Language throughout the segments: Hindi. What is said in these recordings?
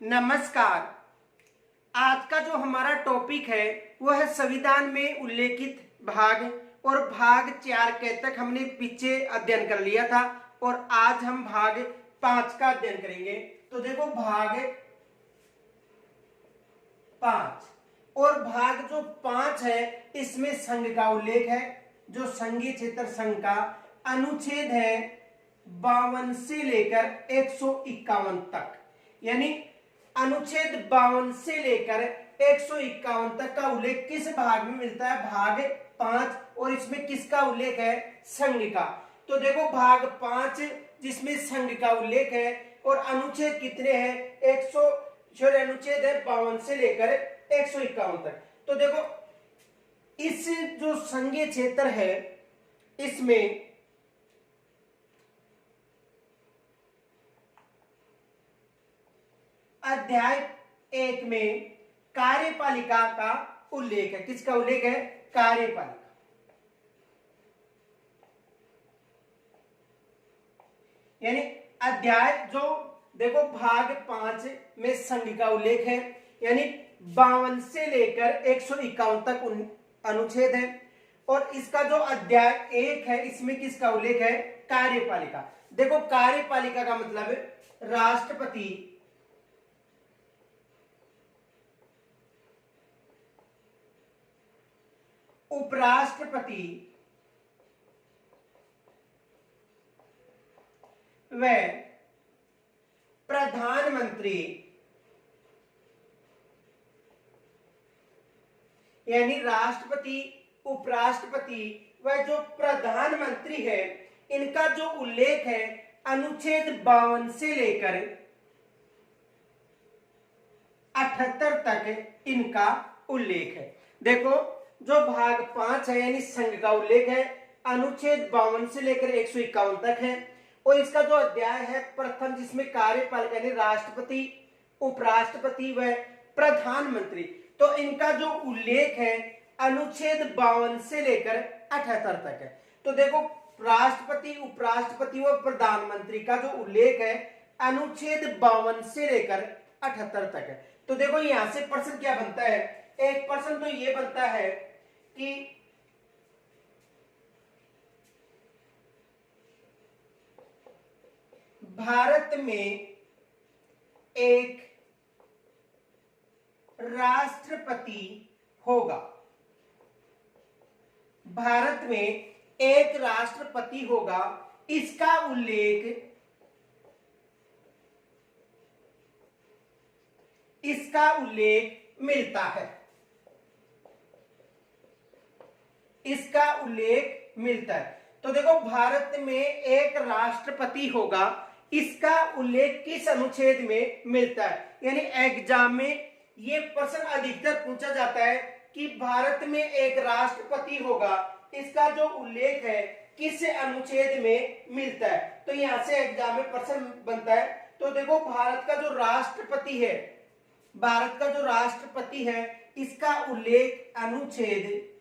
नमस्कार। आज का जो हमारा टॉपिक है वह है संविधान में उल्लेखित भाग। और भाग 4 के तक हमने पीछे अध्ययन कर लिया था और आज हम भाग 5 का अध्ययन करेंगे। तो देखो भाग 5 और भाग जो 5 है इसमें संघ का उल्लेख है। जो संघीय क्षेत्र संघ का अनुच्छेद है 52 से लेकर 151 तक, यानी अनुच्छेद 52 से लेकर 151 तक का उल्लेख किस भाग में मिलता है? भाग 5। और इसमें किसका उल्लेख है? संघ का। तो देखो भाग 5 जिसमें संघ का उल्लेख है और अनुच्छेद कितने हैं? अनुच्छेद है 52 से लेकर 151 तक। तो देखो इस जो संघीय क्षेत्र है इसमें अध्याय 1 में कार्यपालिका का उल्लेख है। किसका उल्लेख है? कार्यपालिका। यानी अध्याय जो देखो भाग 5 में संघ का उल्लेख है, यानी 52 से लेकर 151 तक अनुच्छेद है। और इसका जो अध्याय 1 है इसमें किसका उल्लेख है? कार्यपालिका। देखो कार्यपालिका का मतलब राष्ट्रपति, उपराष्ट्रपति व प्रधानमंत्री, यानी राष्ट्रपति, उपराष्ट्रपति व जो प्रधानमंत्री है इनका जो उल्लेख है अनुच्छेद 52 से लेकर 78 तक इनका उल्लेख है। देखो जो भाग 5 है यानी संघ का उल्लेख है अनुच्छेद 52 से लेकर 151 तक है। और इसका जो अध्याय है प्रथम जिसमें कार्यपालिका यानी राष्ट्रपति, उपराष्ट्रपति व प्रधानमंत्री, तो इनका जो उल्लेख है अनुच्छेद 52 से लेकर 78 तक है। तो देखो राष्ट्रपति, उपराष्ट्रपति व प्रधानमंत्री का जो उल्लेख है अनुच्छेद 52 से लेकर 78 तक है। तो देखो यहां से प्रश्न क्या बनता है? एक प्रश्न तो ये बनता है कि भारत में एक राष्ट्रपति होगा। भारत में एक राष्ट्रपति होगा, इसका उल्लेख मिलता है। इसका उल्लेख मिलता है। तो देखो भारत में एक राष्ट्रपति होगा, इसका उल्लेख किस अनुच्छेद में मिलता है? यानी एग्जाम में ये प्रश्न अधिकतर पूछा जाता है कि भारत में एक राष्ट्रपति होगा, इसका जो उल्लेख है किस अनुच्छेद में मिलता है। तो यहां से एग्जाम में प्रश्न बनता है। तो देखो भारत का जो राष्ट्रपति है इसका उल्लेख अनुच्छेद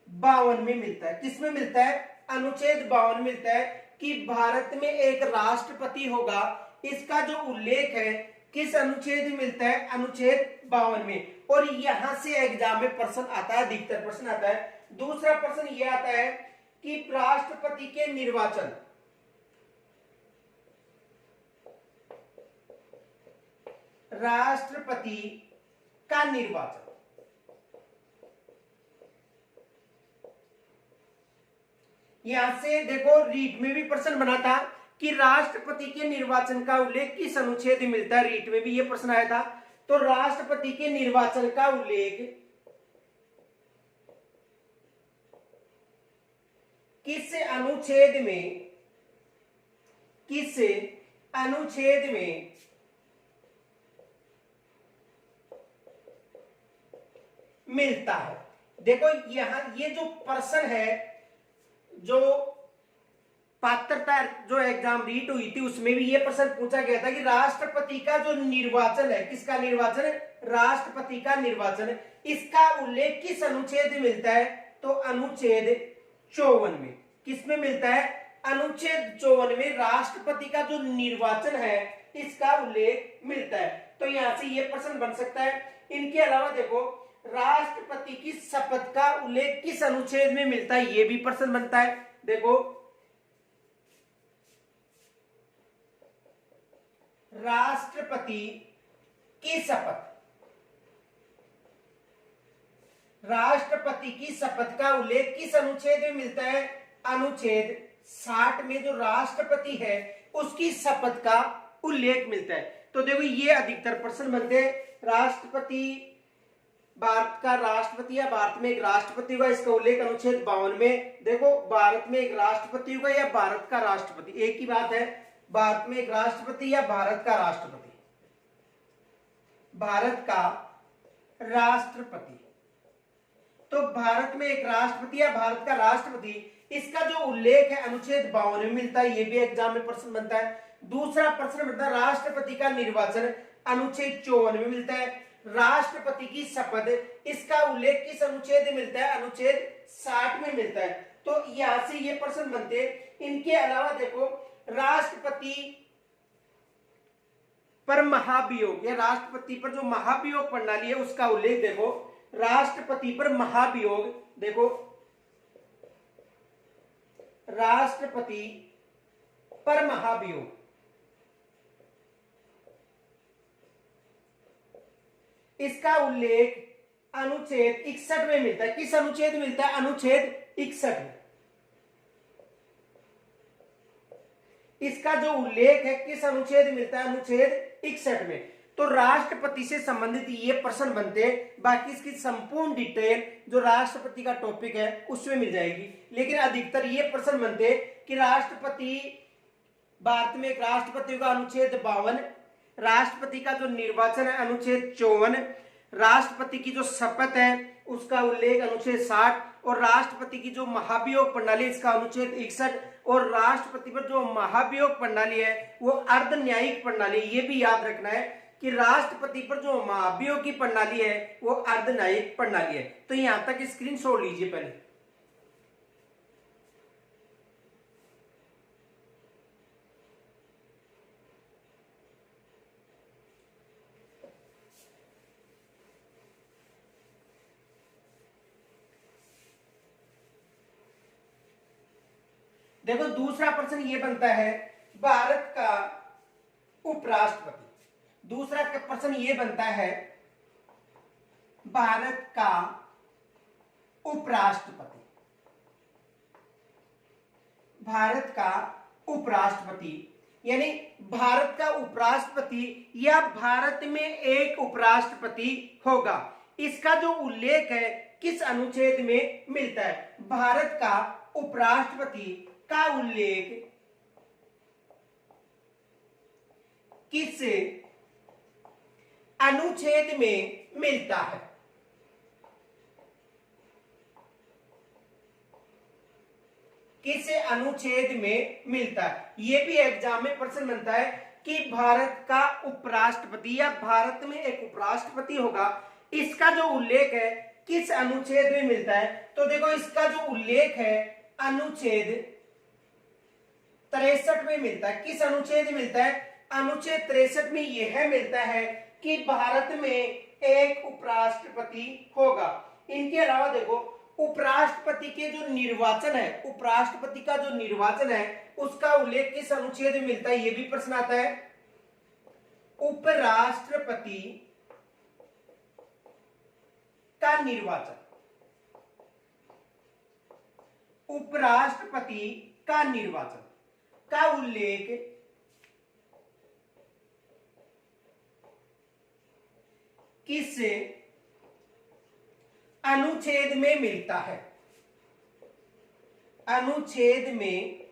52 में मिलता है। किसमें मिलता है? अनुच्छेद 52 मिलता है कि भारत में एक राष्ट्रपति होगा, इसका जो उल्लेख है किस अनुच्छेद में मिलता है? अनुच्छेद 52 में। और यहां से एग्जाम में प्रश्न आता है, अधिकतर प्रश्न आता है। दूसरा प्रश्न यह आता है कि राष्ट्रपति के निर्वाचन, राष्ट्रपति का निर्वाचन, यहां से देखो रीट में भी प्रश्न बना था कि राष्ट्रपति के निर्वाचन का उल्लेख किस अनुच्छेद में मिलता है। रीट में भी यह प्रश्न आया था। तो राष्ट्रपति के निर्वाचन का उल्लेख किस अनुच्छेद में मिलता है? देखो यहां ये जो प्रश्न है, जो पात्रता जो एग्जाम रीट हुई थी उसमें भी ये प्रश्न पूछा गया था कि राष्ट्रपति का जो निर्वाचन है, किसका निर्वाचन है? राष्ट्रपति का निर्वाचन है, इसका उल्लेख किस अनुच्छेद में मिलता है? तो अनुच्छेद 54 में। किसमें मिलता है? अनुच्छेद 54 में राष्ट्रपति का जो निर्वाचन है इसका उल्लेख मिलता है। तो यहां से ये प्रश्न बन सकता है। इनके अलावा देखो राष्ट्रपति की शपथ का उल्लेख किस अनुच्छेद में मिलता है, ये भी प्रश्न बनता है। देखो राष्ट्रपति की शपथ, राष्ट्रपति की शपथ का उल्लेख किस अनुच्छेद में मिलता है, अनुच्छेद 60 में जो राष्ट्रपति है उसकी शपथ का उल्लेख मिलता है। तो देखो ये अधिकतर प्रश्न बनते हैं। राष्ट्रपति, भारत का राष्ट्रपति या भारत में एक राष्ट्रपति होगा, इसका उल्लेख अनुच्छेद 52 में। देखो भारत में एक राष्ट्रपति होगा या भारत का राष्ट्रपति, एक ही बात है, भारत में एक राष्ट्रपति या भारत का राष्ट्रपति, भारत का राष्ट्रपति। तो भारत में एक राष्ट्रपति या भारत का राष्ट्रपति, इसका जो उल्लेख है अनुच्छेद 52 में मिलता है। ये भी एग्जाम में प्रश्न बनता है। दूसरा प्रश्न बनता है राष्ट्रपति का निर्वाचन, अनुच्छेद 54 में मिलता है। राष्ट्रपति की शपथ, इसका उल्लेख किस अनुच्छेद में मिलता है, अनुच्छेद 60 में मिलता है। तो यहां से ये प्रश्न बनते हैं। इनके अलावा देखो राष्ट्रपति पर महाभियोग या राष्ट्रपति पर जो महाभियोग प्रणाली है उसका उल्लेख देखो। राष्ट्रपति पर महाभियोग, देखो राष्ट्रपति पर महाभियोग, इसका उल्लेख अनुच्छेद 61 में मिलता है। किस अनुच्छेद में मिलता है, अनुच्छेद 61 में। इसका जो उल्लेख है किस अनुच्छेद में मिलता है, अनुच्छेद 61 में। तो राष्ट्रपति से संबंधित ये प्रश्न बनते हैं। बाकी इसकी संपूर्ण डिटेल जो राष्ट्रपति का टॉपिक है उसमें मिल जाएगी, लेकिन अधिकतर ये प्रश्न बनते हैं कि राष्ट्रपति, भारत में एक राष्ट्रपति का अनुच्छेद 52, राष्ट्रपति का जो निर्वाचन है अनुच्छेद 54, राष्ट्रपति की जो शपथ है उसका उल्लेख अनुच्छेद 60, और राष्ट्रपति की जो महाभियोग प्रणाली इसका अनुच्छेद 61, और राष्ट्रपति पर जो महाभियोग प्रणाली है वो अर्ध न्यायिक प्रणाली। ये भी याद रखना है कि राष्ट्रपति पर जो महाभियोग की प्रणाली है वो अर्ध न्यायिक प्रणाली है। तो यहां तक स्क्रीनशॉट लीजिए पहले। देखो दूसरा प्रश्न ये बनता है भारत का उपराष्ट्रपति। दूसरा प्रश्न ये बनता है भारत का उपराष्ट्रपति। भारत का उपराष्ट्रपति यानी भारत का उपराष्ट्रपति या भारत में एक उपराष्ट्रपति होगा, इसका जो उल्लेख है किस अनुच्छेद में मिलता है। भारत का उपराष्ट्रपति का उल्लेख किस अनुच्छेद में मिलता है, किस अनुच्छेद में मिलता है। यह भी एग्जाम में प्रश्न बनता है कि भारत का उपराष्ट्रपति या भारत में एक उपराष्ट्रपति होगा, इसका जो उल्लेख है किस अनुच्छेद में मिलता है। तो देखो इसका जो उल्लेख है अनुच्छेद 63 में मिलता है। किस अनुच्छेद में मिलता है, अनुच्छेद 63 में यह मिलता है कि भारत में एक उपराष्ट्रपति होगा। इनके अलावा देखो उपराष्ट्रपति के जो निर्वाचन है, उपराष्ट्रपति का जो निर्वाचन है उसका उल्लेख किस अनुच्छेद में मिलता है, यह भी प्रश्न आता है। उपराष्ट्रपति का निर्वाचन, उपराष्ट्रपति का निर्वाचन का उल्लेख किस अनुच्छेद में मिलता है, अनुच्छेद में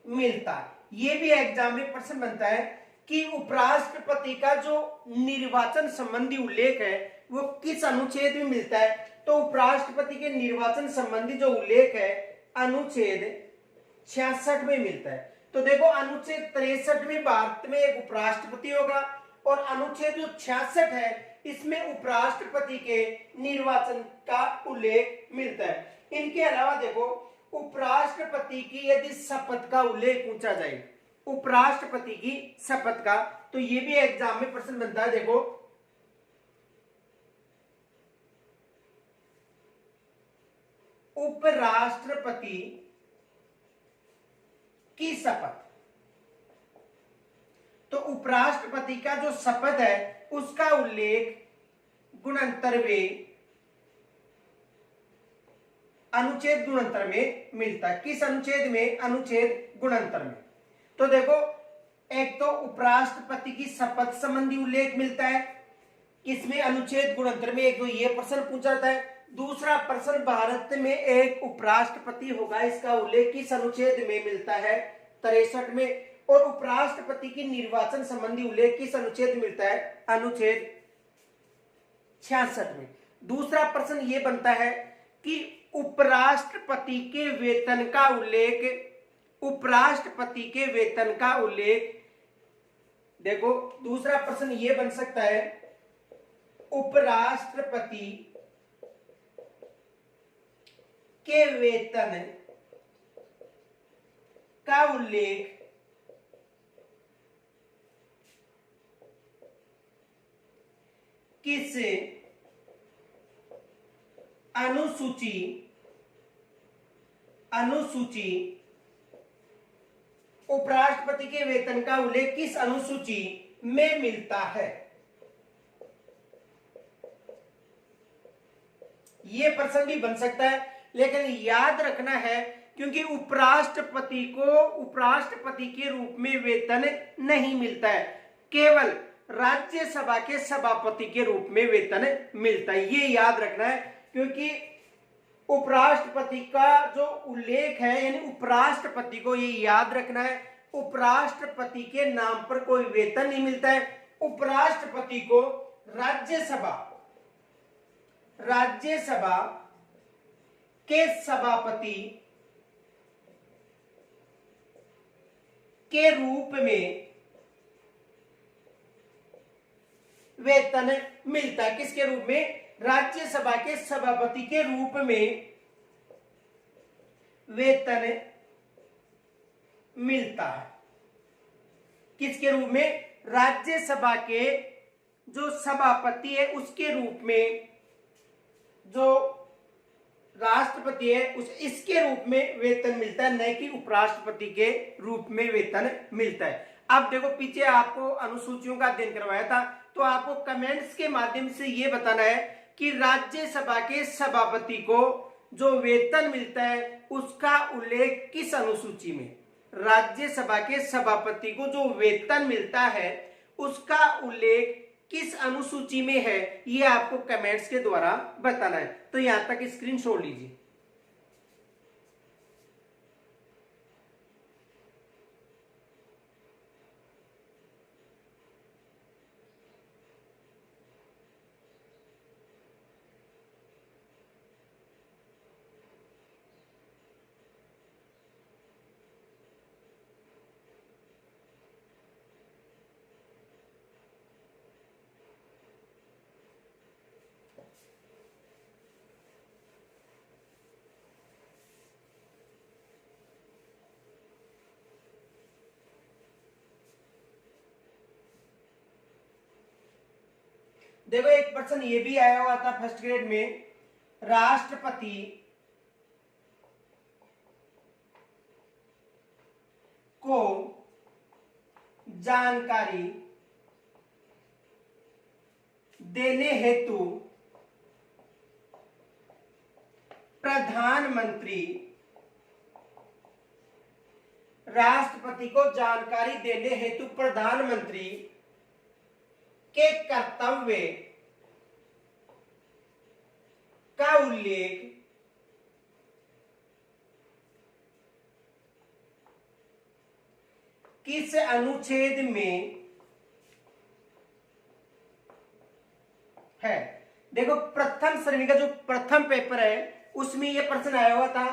मिलता है। यह भी एग्जाम में प्रश्न बनता है कि उपराष्ट्रपति का जो निर्वाचन संबंधी उल्लेख है वो किस अनुच्छेद में मिलता है। तो उपराष्ट्रपति के निर्वाचन संबंधी जो उल्लेख है अनुच्छेद 66 में मिलता है। तो देखो अनुच्छेद 63 में भारत में एक उपराष्ट्रपति होगा, और अनुच्छेद जो 66 है इसमें उपराष्ट्रपति के निर्वाचन का उल्लेख मिलता है। इनके अलावा देखो उपराष्ट्रपति की यदि शपथ का उल्लेख पूछा जाए, उपराष्ट्रपति की शपथ का, तो ये भी एग्जाम में प्रश्न बनता है। देखो, उपराष्ट्रपति की शपथ, तो उपराष्ट्रपति का जो शपथ है उसका उल्लेख गुणंतरवे अनुच्छेद गुणंतर में मिलता है। किस अनुच्छेद में? अनुच्छेद गुणंतर में। तो देखो, एक तो उपराष्ट्रपति की शपथ संबंधी उल्लेख मिलता है किसमें? अनुच्छेद गुणंतर में। एक तो ये प्रश्न पूछा जाता है। दूसरा प्रश्न, भारत में एक उपराष्ट्रपति होगा, इसका उल्लेख किस अनुच्छेद में मिलता है? 63 में। और उपराष्ट्रपति की निर्वाचन संबंधी उल्लेख किस अनुच्छेद में मिलता है? अनुच्छेद 66 में। दूसरा प्रश्न ये बनता है कि उपराष्ट्रपति के वेतन का उल्लेख, उपराष्ट्रपति के वेतन का उल्लेख, देखो दूसरा प्रश्न ये बन सकता है, उपराष्ट्रपति के वेतन का उल्लेख किस अनुसूची उपराष्ट्रपति के वेतन का उल्लेख किस अनुसूची में मिलता है? यह प्रश्न भी बन सकता है, लेकिन याद रखना है क्योंकि उपराष्ट्रपति को उपराष्ट्रपति के रूप में वेतन नहीं मिलता है, केवल राज्यसभा के सभापति के रूप में वेतन मिलता है। ये याद रखना है, क्योंकि उपराष्ट्रपति का जो उल्लेख है, यानी उपराष्ट्रपति को ये याद रखना है, उपराष्ट्रपति के नाम पर कोई वेतन नहीं मिलता है। उपराष्ट्रपति को राज्यसभा के सभापति के रूप में वेतन मिलता है। किसके रूप में? राज्यसभा के सभापति के रूप में वेतन मिलता है। किसके रूप में? राज्यसभा के जो सभापति है उसके रूप में, जो राष्ट्रपति है इसके रूप में वेतन मिलता है, न कि उपराष्ट्रपति के रूप में वेतन मिलता है। अब देखो, पीछे आपको अनुसूचियों का अध्ययन करवाया था, तो आपको कमेंट्स के माध्यम से यह बताना है कि राज्यसभा के सभापति को जो वेतन मिलता है उसका उल्लेख किस अनुसूची में? राज्यसभा के सभापति को जो वेतन मिलता है उसका उल्लेख किस अनुसूची में है, यह आपको कमेंट्स के द्वारा बताना है। तो यहां तक स्क्रीनशॉट लीजिए। देखो, एक प्रश्न ये भी आया हुआ था फर्स्ट ग्रेड में, राष्ट्रपति को जानकारी देने हेतु प्रधानमंत्री, राष्ट्रपति को जानकारी देने हेतु प्रधानमंत्री के कर्तव्य का उल्लेख किस अनुच्छेद में है? देखो, प्रथम श्रेणी का जो प्रथम पेपर है उसमें यह प्रश्न आया हुआ था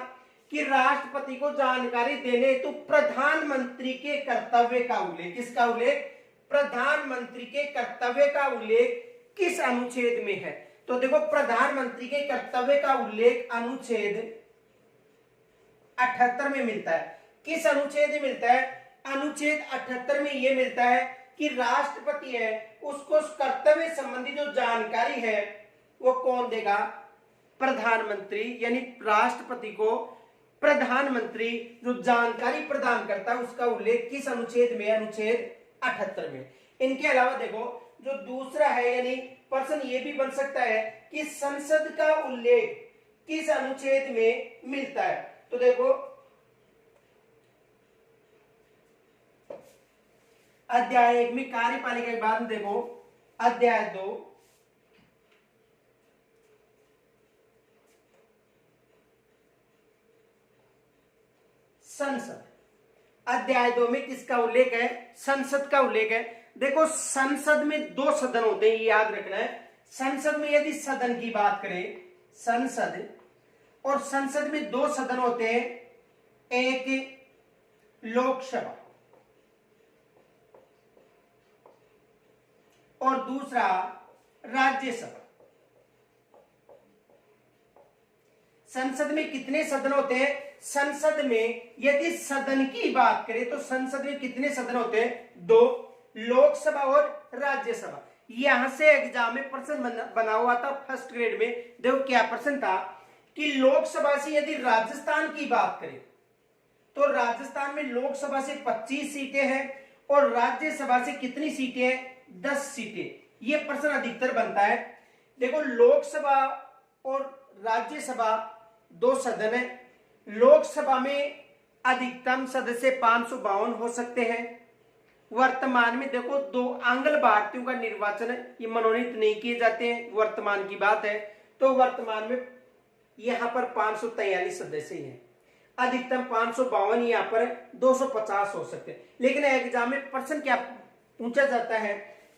कि राष्ट्रपति को जानकारी देने हेतु प्रधानमंत्री के कर्तव्य का उल्लेख, किसका उल्लेख? प्रधानमंत्री के कर्तव्य का उल्लेख किस अनुच्छेद में है? तो देखो, प्रधानमंत्री के कर्तव्य का उल्लेख अनुच्छेद 78 में मिलता है। किस अनुच्छेद में मिलता है? अनुच्छेद 78 में यह मिलता है कि राष्ट्रपति है उसको कर्तव्य संबंधी जो जानकारी है वो कौन देगा? प्रधानमंत्री, यानी राष्ट्रपति को प्रधानमंत्री जो जानकारी प्रदान करता है उसका उल्लेख किस अनुच्छेद में? अनुच्छेद 78 में। इनके अलावा देखो जो दूसरा है, यानी प्रश्न ये भी बन सकता है कि संसद का उल्लेख किस अनुच्छेद में मिलता है? तो देखो अध्याय 1 में कार्यपालिका के बाद में देखो अध्याय 2 संसद, अध्याय 2 में किसका उल्लेख है? संसद का उल्लेख है। देखो संसद में 2 सदन होते हैं, ये याद रखना है। संसद में यदि सदन की बात करें, संसद और संसद में 2 सदन होते हैं, एक लोकसभा और दूसरा राज्यसभा। संसद में कितने सदन होते हैं? संसद में यदि सदन की बात करें तो संसद में कितने सदन होते हैं? 2, लोकसभा और राज्यसभा। यहां से एग्जाम में प्रश्न बना हुआ था फर्स्ट ग्रेड में। देखो क्या प्रश्न था कि लोकसभा से यदि राजस्थान की बात करें तो राजस्थान में लोकसभा से 25 सीटें हैं और राज्यसभा से कितनी सीटें हैं? 10 सीटें। यह प्रश्न अधिकतर बनता है। देखो लोकसभा और राज्यसभा 2 सदन है। लोकसभा में अधिकतम सदस्य 552 हो सकते हैं। वर्तमान में देखो 2 आंग्ल भारतीयों का निर्वाचन ये मनोनीत नहीं किए जाते हैं, वर्तमान की बात है। तो वर्तमान में यहां पर 543 सदस्य हैं। अधिकतम 552, यहां पर 250 हो सकते हैं। लेकिन एग्जाम में प्रश्न क्या पूछा जाता है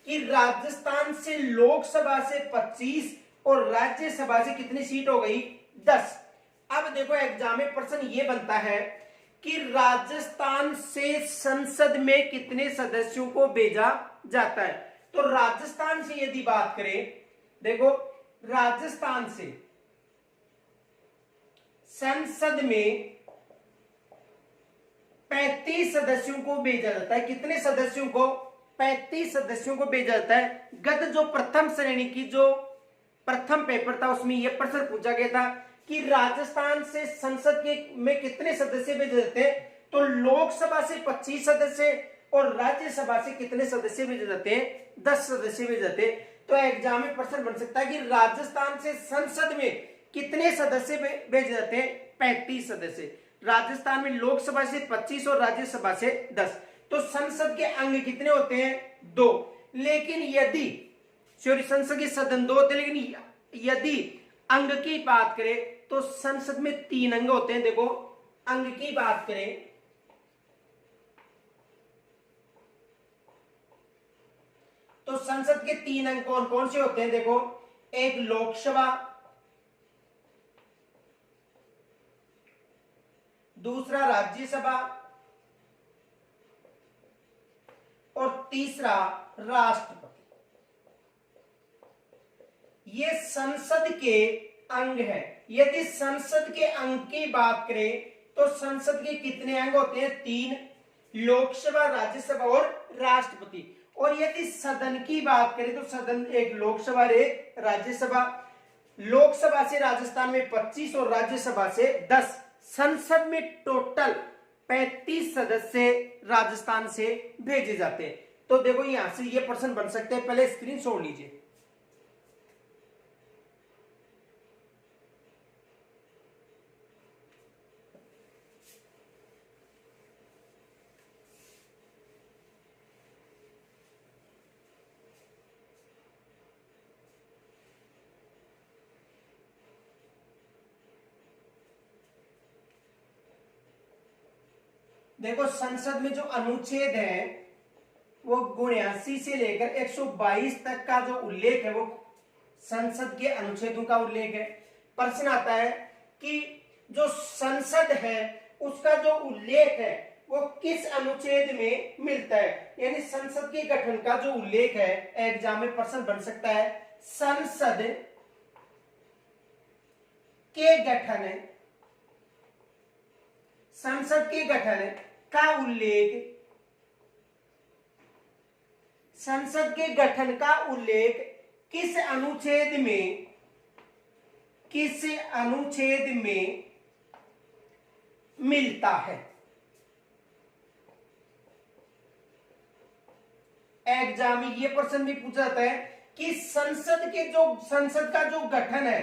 कि राजस्थान से लोकसभा से 25 और राज्यसभा से कितनी सीट हो गई? 10। अब देखो एग्जाम में प्रश्न ये बनता है कि राजस्थान से संसद में कितने सदस्यों को भेजा जाता है। तो राजस्थान से यदि बात करें, देखो राजस्थान से संसद में 35 सदस्यों को भेजा जाता है। कितने सदस्यों को? 35 सदस्यों को भेजा जाता है। गत जो प्रथम श्रेणी की जो प्रथम पेपर था उसमें यह प्रश्न पूछा गया था कि राजस्थान से संसद के में कितने सदस्य भेजे जाते हैं? तो लोकसभा से 25 सदस्य और राज्यसभा से कितने सदस्य भेजे जाते हैं? 10 सदस्य भेजे जाते हैं। तो एग्जाम में प्रश्न बन सकता है कि राजस्थान से संसद में कितने सदस्य भेजे जाते हैं? 35 सदस्य। राजस्थान में लोकसभा से 25 और राज्यसभा से 10। तो संसद के अंग कितने होते हैं? 2। लेकिन यदि संसद के सदन 2 होते हैं, लेकिन यदि अंग की बात करें तो संसद में 3 अंग होते हैं। देखो अंग की बात करें तो संसद के 3 अंग कौन कौन से होते हैं? देखो एक लोकसभा, दूसरा राज्यसभा और तीसरा राष्ट्रपति। ये संसद के अंग है। यदि संसद के अंग की बात करें तो संसद के कितने अंग होते हैं? 3, लोकसभा, राज्यसभा और राष्ट्रपति। और यदि सदन की बात करें तो सदन एक लोकसभा और एक राज्यसभा। लोकसभा से राजस्थान में 25 और राज्यसभा से 10। संसद में टोटल 35 सदस्य राजस्थान से भेजे जाते हैं। तो देखो यहां से ये प्रश्न बन सकते हैं, पहले स्क्रीनशॉट लीजिए। देखो संसद में जो अनुच्छेद है वो 79 से लेकर 122 तक का जो उल्लेख है वो संसद के अनुच्छेदों का उल्लेख है। प्रश्न आता है कि जो संसद है उसका जो उल्लेख है वो किस अनुच्छेद में मिलता है, यानी संसद के गठन का जो उल्लेख है। एग्जाम में प्रश्न बन सकता है संसद के गठन संसद के गठन का उल्लेख, संसद के गठन का उल्लेख किस अनुच्छेद में, किस अनुच्छेद में मिलता है? एग्जाम में ये प्रश्न भी पूछा जाता है कि संसद का जो गठन है,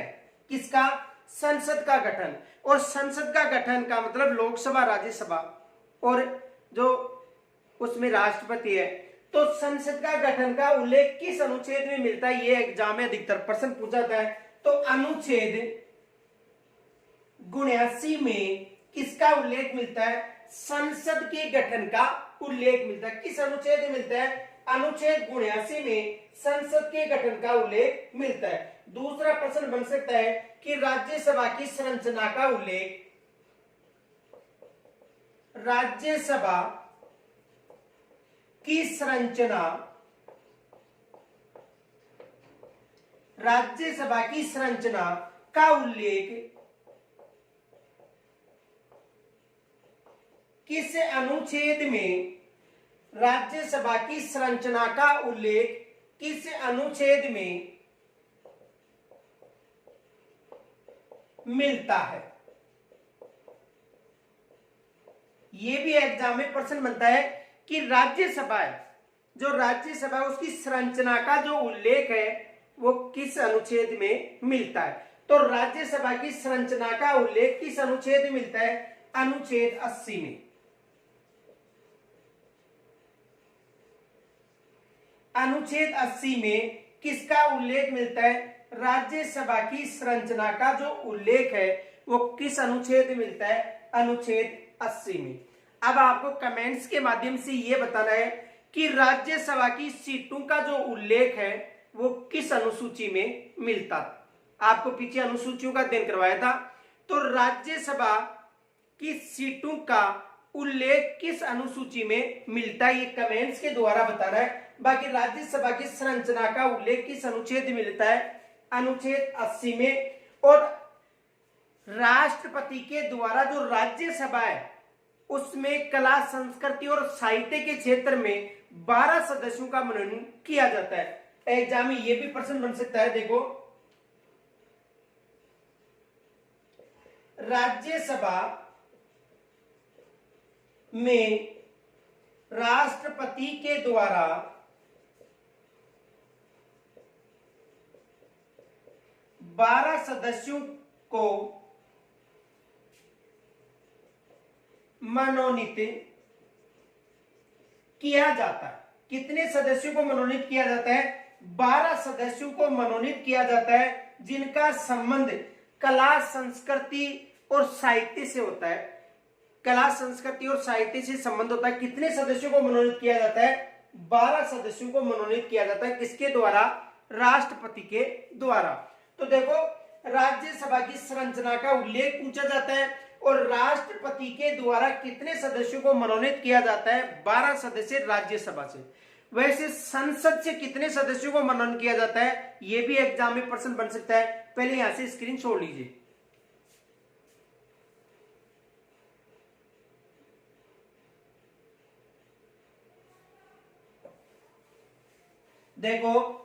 किसका? संसद का गठन। और संसद का गठन का मतलब लोकसभा, राज्यसभा और जो उसमें राष्ट्रपति है। तो संसद का गठन का उल्लेख किस अनुच्छेद में मिलता है? ये एग्जाम में अधिकतर प्रश्न पूछा जाता है। तो अनुच्छेद 79 में किसका उल्लेख मिलता है? संसद के गठन का उल्लेख मिलता है। किस अनुच्छेद में मिलता है? अनुच्छेद 79 में संसद के गठन का उल्लेख मिलता है। दूसरा प्रश्न बन सकता है कि राज्यसभा की संरचना का उल्लेख, राज्यसभा की संरचना, राज्यसभा की संरचना का उल्लेख किस अनुच्छेद में, राज्यसभा की संरचना का उल्लेख किस अनुच्छेद में मिलता है? यह भी एग्जाम में प्रश्न बनता है कि राज्यसभा है, जो राज्यसभा है उसकी संरचना का जो उल्लेख है वो किस अनुच्छेद में मिलता है? तो राज्यसभा की संरचना का उल्लेख किस अनुच्छेद में मिलता है? अनुच्छेद 80 में। अनुच्छेद 80 में किसका उल्लेख मिलता है? राज्यसभा की संरचना का जो उल्लेख है वो किस अनुच्छेद में मिलता है? अनुच्छेद 80 में। अब आपको कमेंट्स के माध्यम से ये बताना है कि राज्यसभा की सीटों का जो उल्लेख है वो किस अनुसूची में मिलता। आपको पीछे अनुसूचियों का अध्ययन करवाया था। तो राज्यसभा की सीटों का उल्लेख किस अनुसूची में मिलता है, ये कमेंट्स के द्वारा बताना है। बाकी राज्यसभा की संरचना का उल्लेख किस अनुच्छेद में मिलता है? अनुच्छेद 80 में। और राष्ट्रपति के द्वारा जो राज्यसभा है उसमें कला, संस्कृति और साहित्य के क्षेत्र में 12 सदस्यों का मनोनयन किया जाता है। एग्जाम में यह भी प्रश्न बन सकता है। देखो, राज्यसभा में राष्ट्रपति के द्वारा बारह सदस्यों को मनोनीत किया जाता है। कितने सदस्यों को मनोनीत किया जाता है? 12 सदस्यों को मनोनीत किया जाता है, जिनका संबंध कला, संस्कृति और साहित्य से होता है। कला, संस्कृति और साहित्य से संबंध होता है। कितने सदस्यों को मनोनीत किया जाता है? 12 सदस्यों को मनोनीत किया जाता है। किसके द्वारा? राष्ट्रपति के द्वारा। तो देखो, राज्यसभा की संरचना का उल्लेख पूछा जाता है और राष्ट्रपति के द्वारा कितने सदस्यों को मनोनीत किया जाता है? 12 सदस्य राज्यसभा से। वैसे संसद से कितने सदस्यों को मनोनीत किया जाता है? यह भी एग्जाम में प्रश्न बन सकता है। पहले यहां से स्क्रीन छोड़ लीजिए। देखो,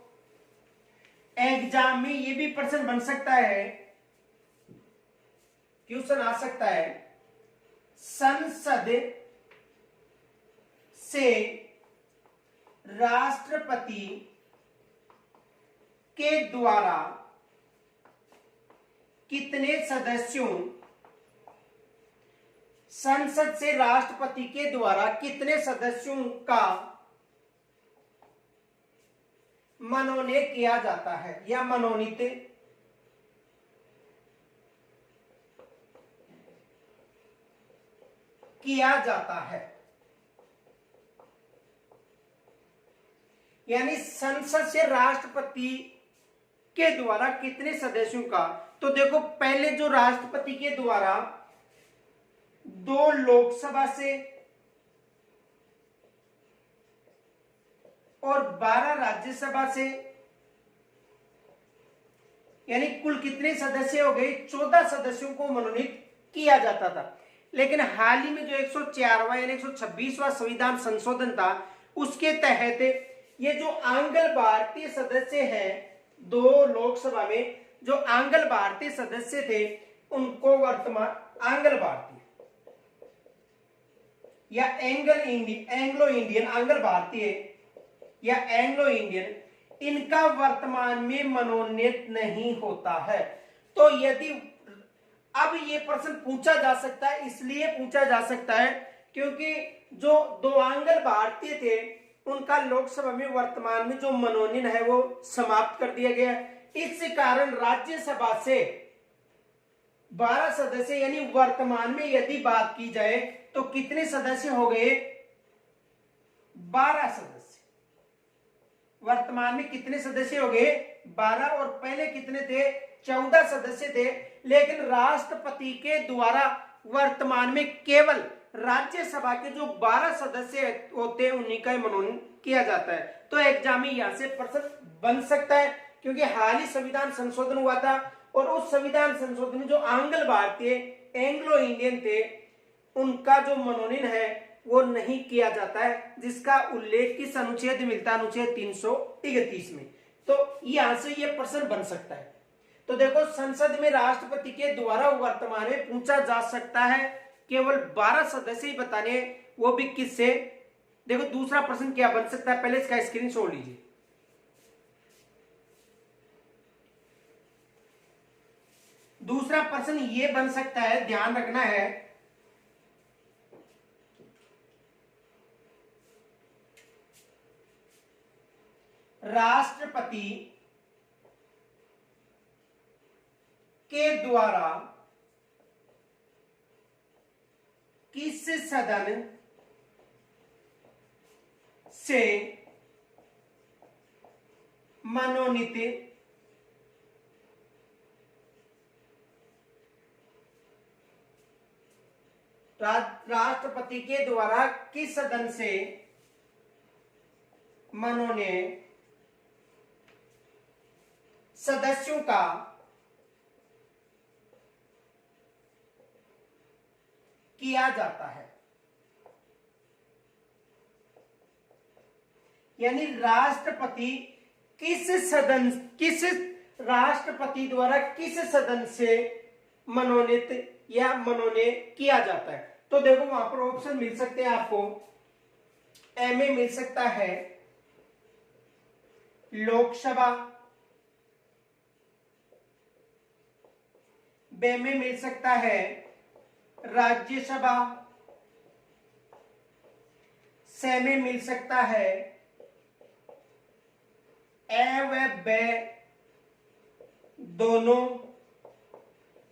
एग्जाम में ये भी प्रश्न बन सकता है, क्वेश्चन आ सकता है, संसद से राष्ट्रपति के द्वारा कितने सदस्यों, संसद से राष्ट्रपति के द्वारा कितने सदस्यों का मनोनीत किया जाता है या मनोनीत किया जाता है? यानी संसद से राष्ट्रपति के द्वारा कितने सदस्यों का। तो देखो, पहले जो राष्ट्रपति के द्वारा 2 लोकसभा से और 12 राज्यसभा से, यानी कुल कितने सदस्य हो गए? 14 सदस्यों को मनोनीत किया जाता था। लेकिन हाल ही में जो 104वां यानी 126वां संविधान संशोधन था, उसके तहत ये जो आंग्ल भारतीय सदस्य हैं, 2 लोकसभा में जो आंग्ल भारतीय सदस्य थे, उनको वर्तमान आंग्ल भारतीय या एंग्लो इंडियन, आंग्ल भारतीय या एंग्लो इंडियन, इनका वर्तमान में मनोनीत नहीं होता है। तो यदि अब ये प्रश्न पूछा जा सकता है, इसलिए पूछा जा सकता है क्योंकि जो 2 आंग्ल भारतीय थे, उनका लोकसभा में वर्तमान में जो मनोनयन है वो समाप्त कर दिया गया। इस कारण राज्यसभा से 12 सदस्य, यानी वर्तमान में यदि बात की जाए तो कितने सदस्य हो गए? 12 सदस्य। वर्तमान में कितने सदस्य हो गए? 12। और पहले कितने थे? 14 सदस्य थे। लेकिन राष्ट्रपति के द्वारा वर्तमान में केवल राज्यसभा के जो 12 सदस्य होते हैं उन्हीं का मनोनयन किया जाता है। तो एग्जाम में यहां से प्रश्न बन सकता है क्योंकि हाल ही संविधान संशोधन हुआ था और उस संविधान संशोधन में जो आंग्ल भारतीय एंग्लो इंडियन थे, उनका जो मनोनयन है वो नहीं किया जाता है, जिसका उल्लेख किस अनुच्छेद मिलता है? अनुच्छेद 331 में। तो यहां से ये प्रश्न बन सकता है। तो देखो, संसद में राष्ट्रपति के द्वारा वर्तमान में पूछा जा सकता है केवल 12 सदस्य ही बताने, वो भी किससे? देखो दूसरा प्रश्न क्या बन सकता है, पहले इसका स्क्रीनशॉट लीजिए। दूसरा प्रश्न ये बन सकता है, ध्यान रखना है, राष्ट्रपति के द्वारा किस सदन से मनोनीत राष्ट्रपति के द्वारा किस सदन से मनोनीत सदस्यों का किया जाता है? यानी राष्ट्रपति राष्ट्रपति द्वारा किस सदन से मनोनीत या मनोनीत किया जाता है? तो देखो वहां पर ऑप्शन मिल सकते हैं आपको। ए में मिल सकता है लोकसभा, बे में मिल सकता है राज्यसभा, से में मिल सकता है ए व बे दोनों,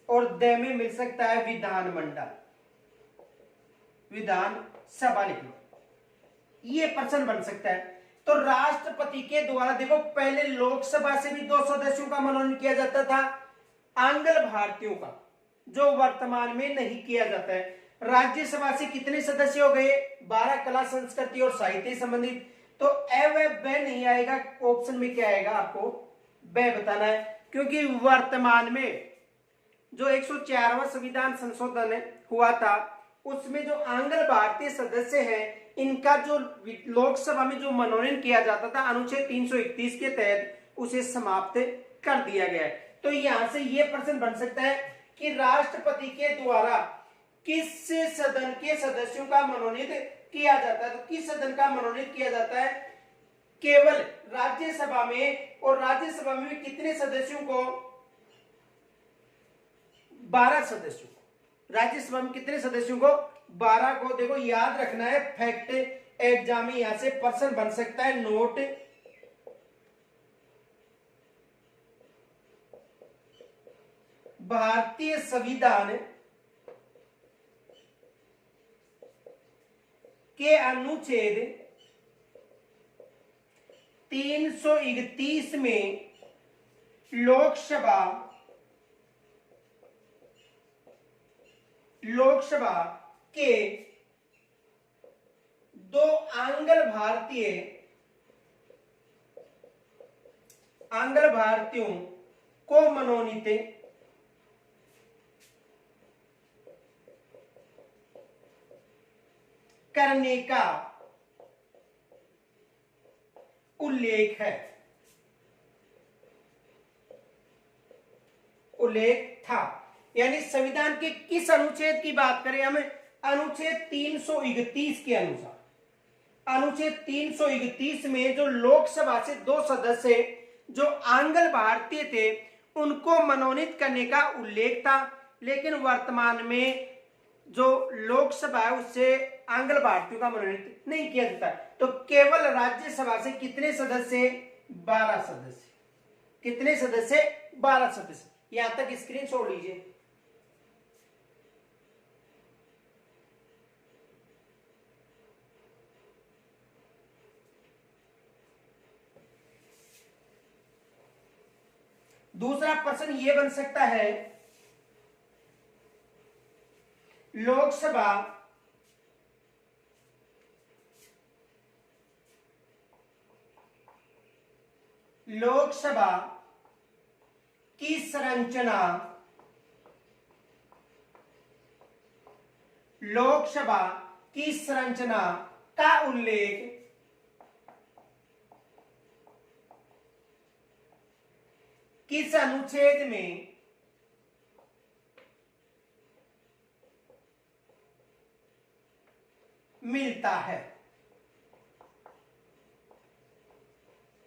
और दे में मिल सकता है विधानमंडल, विधानसभा लिख लो। ये प्रश्न बन सकता है। तो राष्ट्रपति के द्वारा देखो, पहले लोकसभा से भी 2 सदस्यों का मनोनयन किया जाता था, आंग्ल भारतीयों का, जो वर्तमान में नहीं किया जाता है। राज्यसभा से कितने सदस्य हो गए? 12, कला संस्कृति और साहित्य संबंधित। तो ए व बे नहीं आएगा, ऑप्शन में क्या आएगा? आपको बे बताना है, क्योंकि वर्तमान में जो 104वां संविधान संशोधन हुआ था, उसमें जो आंग्ल भारतीय सदस्य हैं, इनका जो लोकसभा में जो मनोनयन किया जाता था अनुच्छेद 331 के तहत, उसे समाप्त कर दिया गया है। तो यहां से यह प्रश्न बन सकता है कि राष्ट्रपति के द्वारा किस सदन के सदस्यों का मनोनीत किया जाता है? तो किस सदन का मनोनीत किया जाता है? केवल राज्यसभा में, और राज्यसभा में कितने सदस्यों को? 12 सदस्यों को। राज्यसभा में कितने सदस्यों को? 12 को। देखो याद रखना है, फैक्ट एग्जाम में यहां से प्रश्न बन सकता है, नोट। भारतीय संविधान के अनुच्छेद 331 में लोकसभा के 2 आंग्ल भारतीयों को मनोनीत करने का उल्लेख है, उल्लेख था। यानी संविधान के किस अनुच्छेद की बात करें हम? अनुच्छेद 331 के अनुसार। अनुच्छेद 331 में जो लोकसभा से 2 सदस्य जो आंग्ल भारतीय थे उनको मनोनीत करने का उल्लेख था, लेकिन वर्तमान में जो लोकसभा है उससे आंग्ल भारतीयों का मनोनीत नहीं किया जाता। तो केवल राज्यसभा से कितने सदस्य? 12 सदस्य। कितने सदस्य? 12 सदस्य। यहां तक स्क्रीन छोड़ लीजिए। दूसरा प्रश्न यह बन सकता है, लोकसभा की संरचना, लोकसभा की संरचना का उल्लेख किस अनुच्छेद में मिलता है?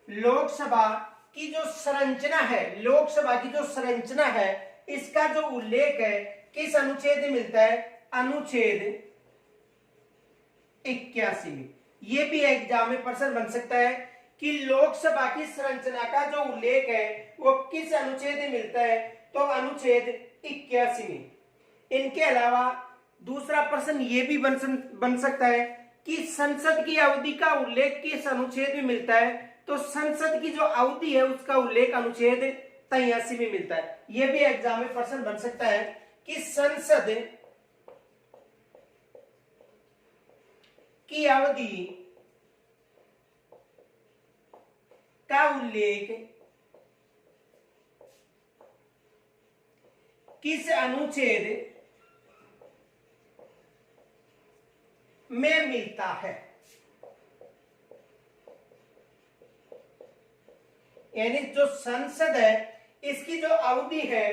लोकसभा की जो संरचना है, लोकसभा की जो संरचना है, इसका जो उल्लेख है किस अनुच्छेद में मिलता है? अनुच्छेद 81 में। यह भी एग्जाम में प्रश्न बन सकता है कि लोकसभा की संरचना का जो उल्लेख है वो किस अनुच्छेद में मिलता है? तो अनुच्छेद 81 में। इनके अलावा दूसरा प्रश्न ये भी बन सकता है कि संसद की अवधि का उल्लेख किस अनुच्छेद में मिलता है? तो संसद की जो अवधि है उसका उल्लेख अनुच्छेद 83 में मिलता है। यह भी एग्जाम में प्रश्न बन सकता है कि संसद की अवधि का उल्लेख किस अनुच्छेद में मिलता है? यानी जो संसद है इसकी जो अवधि है,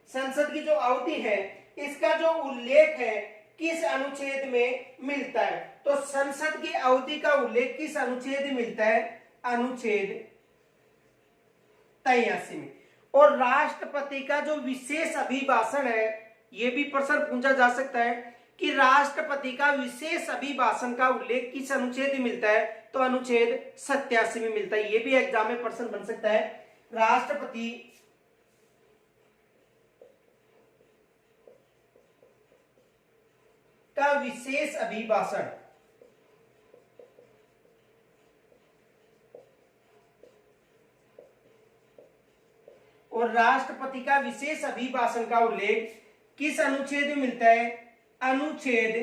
संसद की जो अवधि है इसका जो उल्लेख है किस अनुच्छेद में मिलता है? तो संसद की अवधि का उल्लेख किस अनुच्छेद में मिलता है? अनुच्छेद 83 में। और राष्ट्रपति का जो विशेष अभिभाषण है, यह भी प्रश्न पूछा जा सकता है कि राष्ट्रपति का विशेष अभिभाषण का उल्लेख किस अनुच्छेद में मिलता है? तो अनुच्छेद 87 में मिलता है। यह भी एग्जाम में प्रश्न बन सकता है। राष्ट्रपति का विशेष अभिभाषण और राष्ट्रपति का विशेष अभिभाषण का उल्लेख किस अनुच्छेद में मिलता है? अनुच्छेद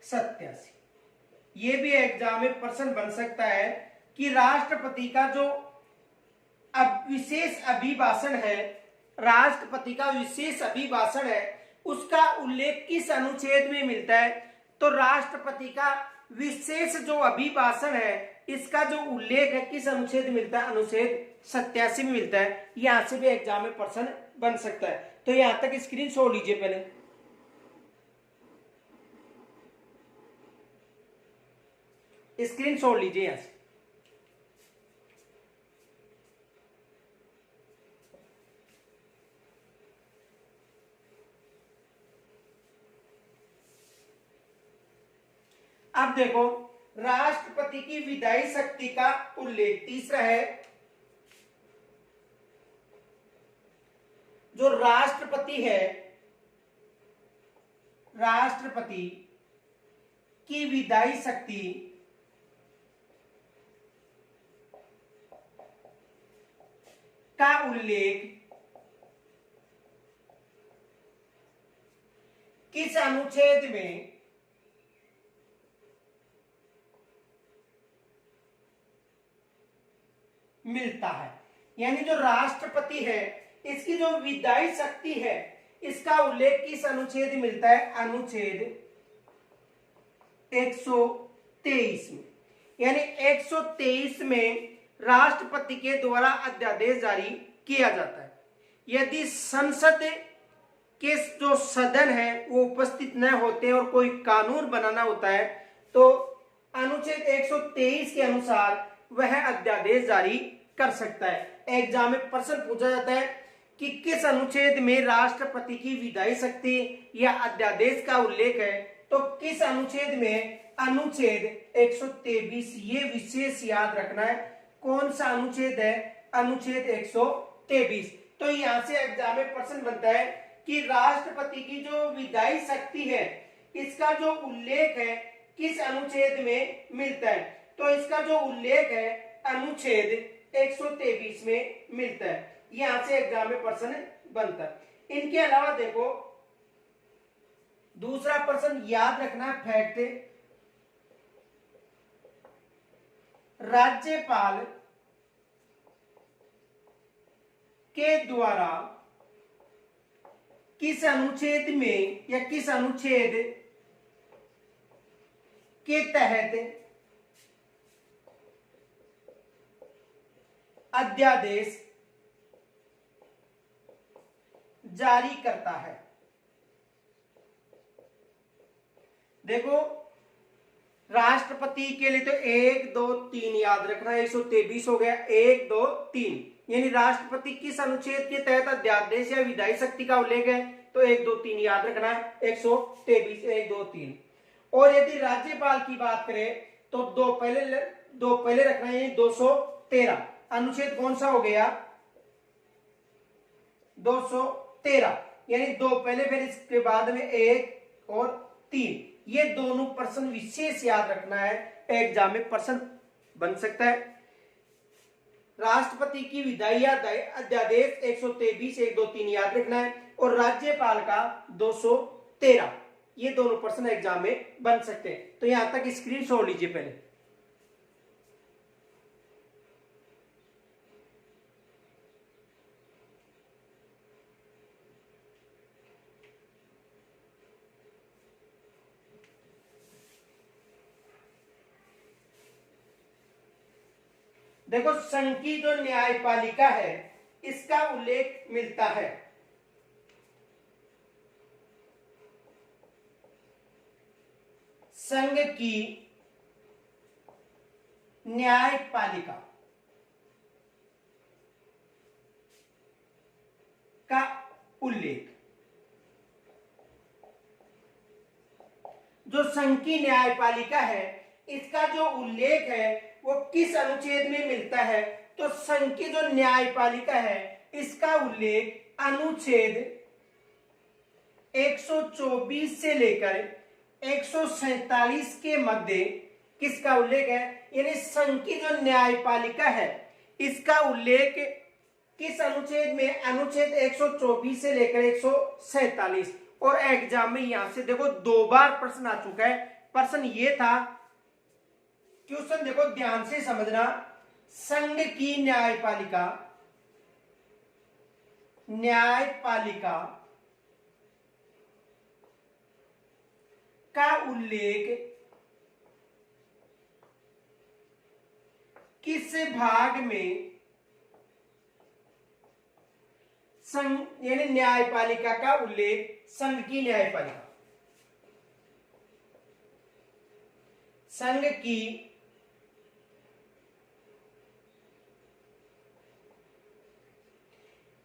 87। यह भी एग्जाम में प्रश्न बन सकता है कि राष्ट्रपति का जो विशेष अभिभाषण है, राष्ट्रपति का विशेष अभिभाषण है, उसका उल्लेख किस अनुच्छेद में मिलता है? तो राष्ट्रपति का विशेष जो अभिभाषण है इसका जो उल्लेख है किस अनुच्छेद में मिलता है? अनुच्छेद 87 में मिलता है। यहां से भी एग्जाम में प्रश्न बन सकता है। तो यहां तक स्क्रीन छोड़ लीजिए पहले। स्क्रीन छोड़ लीजिए यहां से। अब देखो, राष्ट्रपति की विधायी शक्ति का उल्लेख तीसरा है। जो राष्ट्रपति है, राष्ट्रपति की विधायी शक्ति का उल्लेख किस अनुच्छेद में मिलता है? यानी जो राष्ट्रपति है इसकी जो विधायी शक्ति है इसका उल्लेख किस अनुच्छेद में मिलता है? अनुच्छेद 123 में, यानी 123 में राष्ट्रपति के द्वारा अध्यादेश जारी किया जाता है। यदि संसद के जो सदन है वो उपस्थित न होते और कोई कानून बनाना होता है तो अनुच्छेद 123 के अनुसार वह अध्यादेश जारी कर सकता है। एग्जाम में प्रश्न पूछा जाता है कि किस अनुच्छेद में राष्ट्रपति की विधायी शक्ति या अध्यादेश का उल्लेख है, तो किस अनुच्छेद में, अनुच्छेद 123। ये विशेष याद रखना है, कौन सा अनुच्छेद है, अनुच्छेद 123। तो यहां से एग्जाम में प्रश्न बनता है कि राष्ट्रपति की जो विधायी शक्ति है इसका जो उल्लेख है किस अनुच्छेद में मिलता है, तो इसका जो उल्लेख है अनुच्छेद 123 में मिलता है। यहां से एग्जाम में प्रश्न बनता है। इनके अलावा देखो दूसरा प्रश्न याद रखना फैक्ट, राज्यपाल के द्वारा किस अनुच्छेद में या किस अनुच्छेद के तहत अध्यादेश जारी करता है। देखो राष्ट्रपति के लिए तो 1 2 3 याद रखना, 123 हो गया, 1 2 3, यानी राष्ट्रपति किस अनुच्छेद के तहत अध्यादेश या विधायी शक्ति का उल्लेख है, तो 1 2 3 याद रखना है, 123 1 2 3। और यदि राज्यपाल की बात करें तो दो पहले रखना है, 213 अनुच्छेद कौन सा हो गया, 213, यानी दो पहले फिर इसके बाद में 1 और 3। ये दोनों प्रश्न विशेष याद रखना है, एग्जाम में प्रश्न बन सकता है। राष्ट्रपति की विधायी अध्यादेश 123 1 2 3 याद रखना है और राज्यपाल का 213, ये दोनों प्रश्न एग्जाम में बन सकते हैं। तो यहां तक स्क्रीनशॉट लीजिए पहले। देखो संघ की जो न्यायपालिका है इसका उल्लेख मिलता है संघ की न्यायपालिका का उल्लेख, जो संघ की न्यायपालिका है इसका जो उल्लेख है वो किस अनुच्छेद में मिलता है, तो संघ की जो न्यायपालिका है इसका उल्लेख अनुच्छेद 124 से लेकर 147 के मध्य किसका उल्लेख है, यानी संघ की जो न्यायपालिका है इसका उल्लेख किस अनुच्छेद में, अनुच्छेद 124 से लेकर 147। और एग्जाम में यहां से देखो 2 बार प्रश्न आ चुका है। प्रश्न ये था, क्वेश्चन देखो ध्यान से समझना, संघ की न्यायपालिका का उल्लेख किस भाग में, संघ यानी न्यायपालिका का उल्लेख, संघ की न्यायपालिका,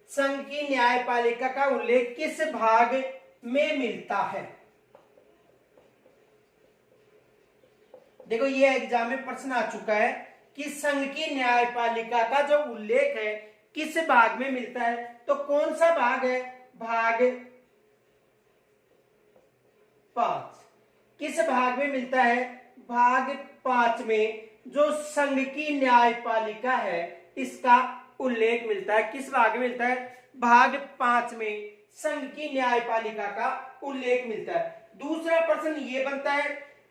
संघ की न्यायपालिका का उल्लेख किस भाग में मिलता है। देखो ये एग्जाम में प्रश्न आ चुका है कि संघ की न्यायपालिका का जो उल्लेख है किस भाग में मिलता है, तो कौन सा भाग है, भाग 5। किस भाग में मिलता है, भाग 5 में जो संघ की न्यायपालिका है इसका उल्लेख मिलता है। किस भाग में मिलता है, भाग 5 में संघ की न्यायपालिका का उल्लेख मिलता है। दूसरा प्रश्न ये बनता है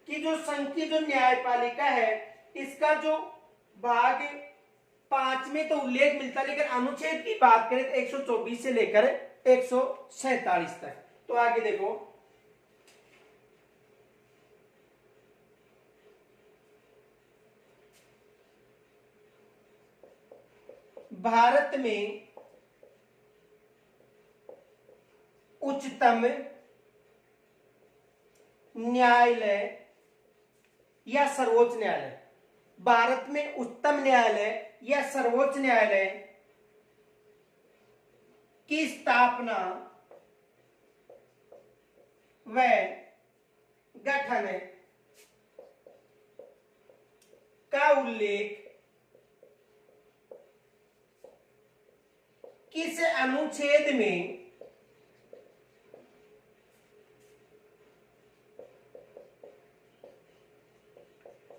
कि जो संघ की जो न्यायपालिका है इसका जो भाग 5 में तो उल्लेख मिलता है, लेकिन अनुच्छेद की बात करें तो 124 से लेकर 147 तक। तो आगे देखो, भारत में उच्चतम न्यायालय या सर्वोच्च न्यायालय, भारत में उच्चतम न्यायालय या सर्वोच्च न्यायालय की स्थापना व गठन का उल्लेख किस अनुच्छेद में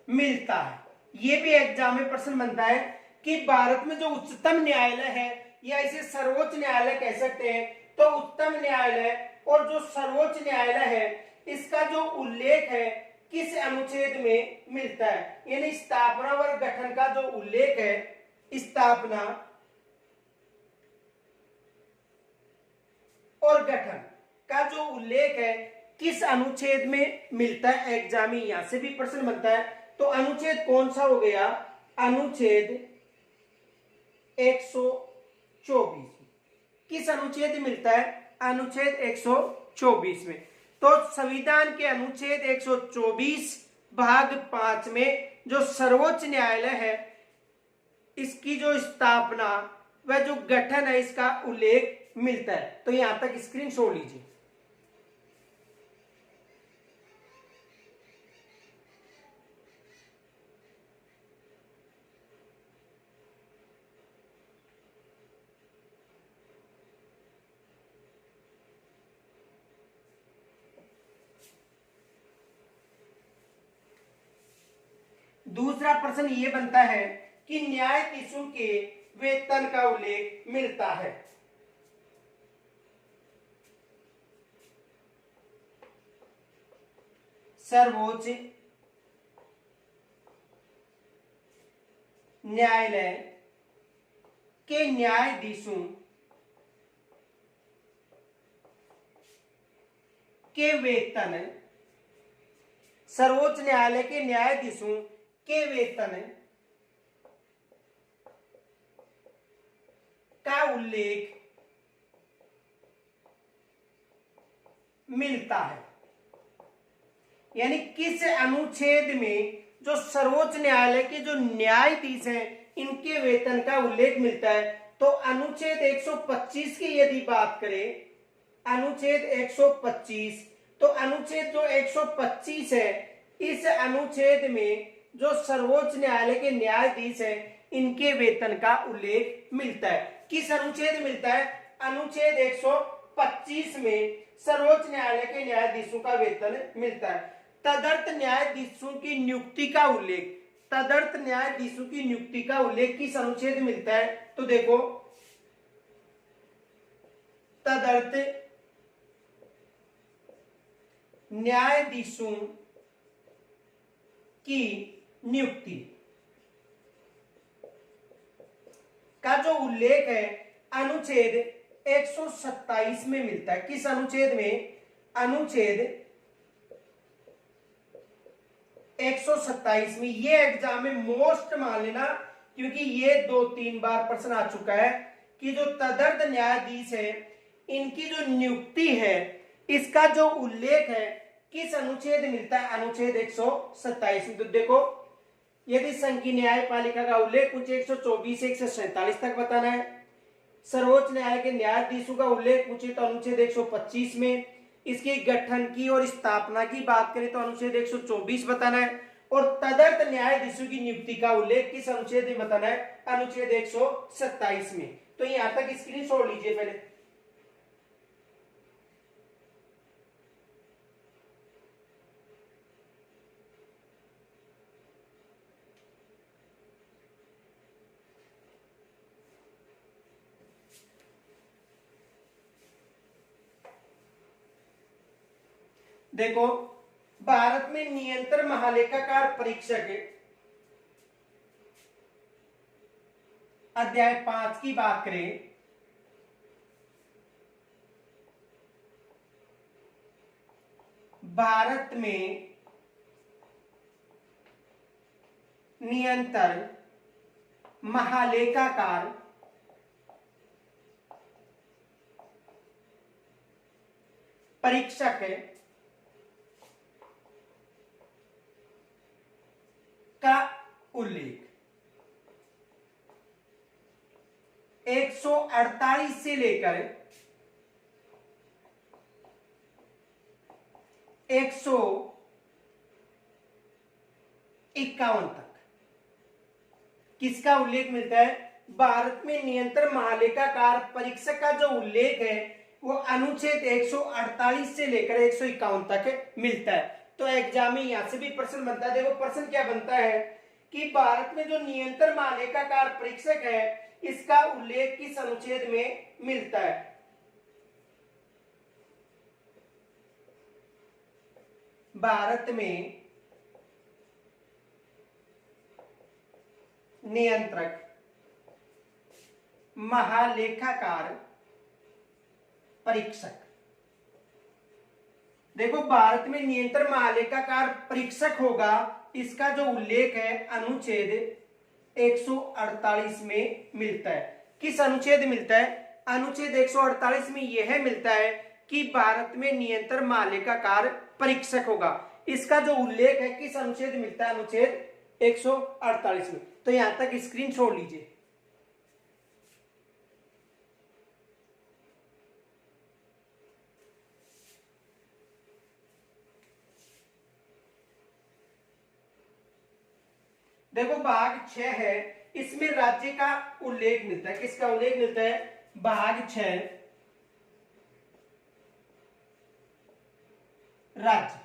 मिलता है? यह भी एग्जाम में प्रश्न बनता है कि भारत में जो उच्चतम न्यायालय है या इसे सर्वोच्च न्यायालय कह सकते हैं, तो उच्चतम न्यायालय और जो सर्वोच्च न्यायालय है इसका जो उल्लेख है किस अनुच्छेद में मिलता है? यानी स्थापना व गठन का जो उल्लेख है, स्थापना और गठन का जो उल्लेख है किस अनुच्छेद में मिलता है? एग्जाम में यहां से भी प्रश्न बनता है। तो अनुच्छेद कौन सा हो गया? अनुच्छेद 124। किस अनुच्छेद में मिलता है? अनुच्छेद 124 में। तो संविधान के अनुच्छेद 124 भाग 5 में जो सर्वोच्च न्यायालय है इसकी जो स्थापना व जो गठन है इसका उल्लेख मिलता है। तो यहां तक स्क्रीनशॉट लीजिए। दूसरा प्रश्न ये बनता है कि न्यायाधीशों के वेतन का उल्लेख मिलता है। सर्वोच्च न्यायालय के न्यायाधीशों के वेतन, सर्वोच्च न्यायालय के न्यायाधीशों के वेतन का उल्लेख मिलता है। यानी किस अनुच्छेद में जो सर्वोच्च न्यायालय के जो न्यायाधीश हैं इनके वेतन का उल्लेख मिलता है? तो अनुच्छेद 125 की यदि बात करें, अनुच्छेद 125, तो अनुच्छेद जो 125 है इस अनुच्छेद में जो सर्वोच्च न्यायालय के न्यायाधीश हैं इनके वेतन का उल्लेख मिलता है। किस अनुच्छेद मिलता है? अनुच्छेद 125 में सर्वोच्च न्यायालय के न्यायाधीशों का वेतन मिलता है। तदर्थ न्यायाधीशों की नियुक्ति का उल्लेख, तदर्थ न्यायाधीशों की नियुक्ति का उल्लेख किस अनुच्छेद में मिलता है? तो देखो, तदर्थ न्यायाधीशों की नियुक्ति का जो उल्लेख है अनुच्छेद 127 में मिलता है। किस अनुच्छेद में? अनुच्छेद 127 में। ये एग्जाम में मोस्ट मान लेना, क्योंकि ये 2-3 बार प्रश्न आ चुका है कि जो तदर्थ न्यायाधीश है इनकी जो नियुक्ति है इसका जो उल्लेख है किस अनुच्छेद मिलता है? अनुच्छेद 127 में। तो देखो, यदि संघीय न्यायपालिका का उल्लेख मुझे 124 से 147 तक बताना है, सर्वोच्च न्यायालय के न्यायाधीशों का उल्लेख मुझे तो अनुच्छेद 125 में, इसके गठन की और स्थापना की बात करें तो अनुच्छेद 124 बताना है, और तदर्थ न्यायाधीशों की नियुक्ति का उल्लेख किस अनुच्छेद में बताना है? अनुच्छेद 127 में। तो यहां तक स्क्रीनशॉट लीजिए पहले। देखो, भारत में नियंत्रण महालेखाकार परीक्षक अध्याय 5 की बात करें, भारत में नियंत्रण महालेखाकार परीक्षक का उल्लेख 148 से लेकर 151 तक किसका उल्लेख मिलता है? भारत में नियंत्रण महालेखाकार परीक्षक का जो उल्लेख है वो अनुच्छेद 148 से लेकर 151 तक मिलता है। तो एग्जाम में यहां से भी प्रश्न बनता है। देखो प्रश्न क्या बनता है कि भारत में जो नियंत्रण महालेखाकार परीक्षक है इसका उल्लेख किस अनुच्छेद में मिलता है? भारत में नियंत्रक महालेखाकार परीक्षक, देखो भारत में नियंत्रण महालेखाकार परीक्षक होगा, इसका जो उल्लेख है अनुच्छेद 148 में मिलता है। किस अनुच्छेद मिलता है? अनुच्छेद 148 में यह मिलता है कि भारत में नियंत्रण महालेखाकार परीक्षक होगा। इसका जो उल्लेख है किस अनुच्छेद मिलता है? अनुच्छेद 148 में। तो यहां तक स्क्रीन छोड़ लीजिए। देखो भाग 6 है, इसमें राज्य का उल्लेख मिलता है। किसका उल्लेख मिलता है? भाग 6 राज्य।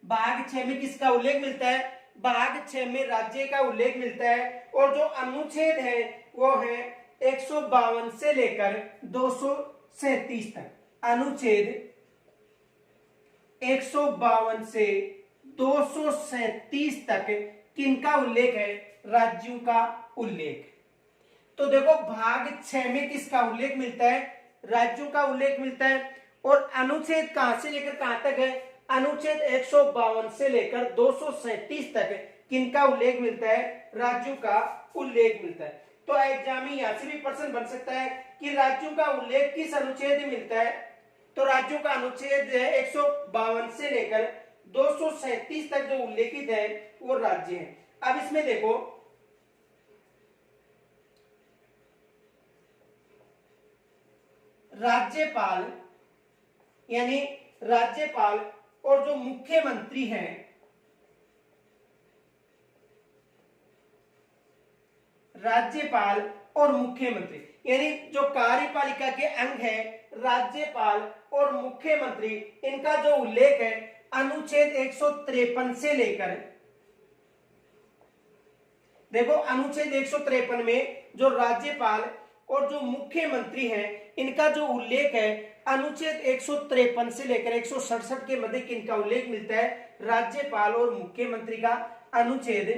भाग 6 में किसका उल्लेख मिलता है? भाग 6 में राज्य का उल्लेख मिलता है। और जो अनुच्छेद है वो है 152 से लेकर 237 तक। अनुच्छेद 152 से 237 तक किनका उल्लेख है? राज्यों का उल्लेख। तो देखो भाग 6 में किसका उल्लेख मिलता है? राज्यों का उल्लेख मिलता है। और अनुच्छेद कहां से लेकर कहां तक है? अनुच्छेद 152 से लेकर 237 तक किनका उल्लेख मिलता है? राज्यों का उल्लेख मिलता है। तो एग्जाम में यहां से भी प्रश्न बन सकता है कि राज्यों का उल्लेख किस अनुच्छेद में मिलता है? तो राज्यों का अनुच्छेद है 152 से लेकर 237 तक जो उल्लेखित है वो राज्य है। अब इसमें देखो राज्यपाल यानी राज्यपाल और जो मुख्यमंत्री हैं, राज्यपाल और मुख्यमंत्री यानी जो कार्यपालिका के अंग है राज्यपाल और मुख्यमंत्री, इनका जो उल्लेख है अनुच्छेद 153 से लेकर, देखो अनुच्छेद 153 में जो राज्यपाल और जो मुख्यमंत्री हैं इनका जो उल्लेख है अनुच्छेद 153 से लेकर 167 के मध्य किनका उल्लेख मिलता है? राज्यपाल और मुख्यमंत्री का। अनुच्छेद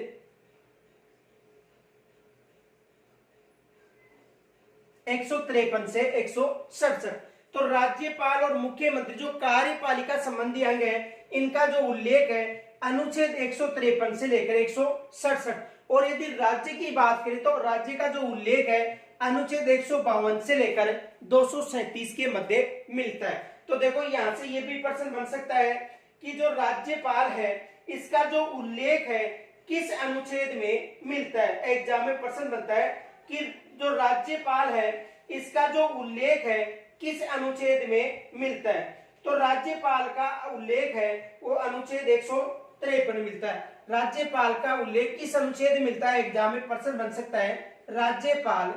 153 से 167। तो राज्यपाल और मुख्यमंत्री जो कार्यपालिका संबंधी अंग है इनका जो उल्लेख है अनुच्छेद 153 से लेकर 167। और यदि राज्य की बात करें तो राज्य का जो उल्लेख है अनुच्छेद 152 से लेकर 237 के मध्य मिलता है। तो देखो यहां से ये भी प्रश्न बन सकता है कि जो राज्यपाल है इसका जो उल्लेख है किस अनुच्छेद में मिलता है। एग्जाम में प्रश्न बनता है कि जो राज्यपाल है इसका जो उल्लेख है किस अनुच्छेद में मिलता है। तो राज्यपाल का उल्लेख है वो अनुच्छेद 153 मिलता है। राज्यपाल का उल्लेख किस अनुच्छेद में मिलता है? एग्जाम में प्रश्न बन सकता है राज्यपाल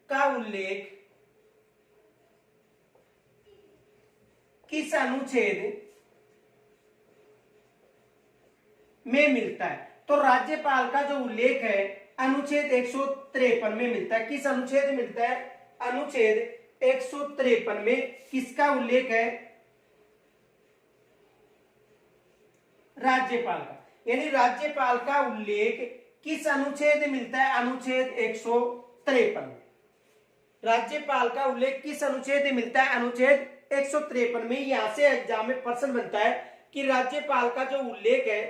का उल्लेख किस अनुच्छेद में मिलता है। तो राज्यपाल का जो उल्लेख है अनुच्छेद 153 में मिलता है। किस अनुच्छेद में मिलता है? अनुच्छेद 153 में किसका उल्लेख है? राज्यपाल का। यानी राज्यपाल का उल्लेख किस अनुच्छेद में मिलता है? अनुच्छेद 153 में। राज्यपाल का उल्लेख किस अनुच्छेद में मिलता है? अनुच्छेद 153 में। यहां से एग्जाम में प्रश्न बनता है कि राज्यपाल का जो उल्लेख है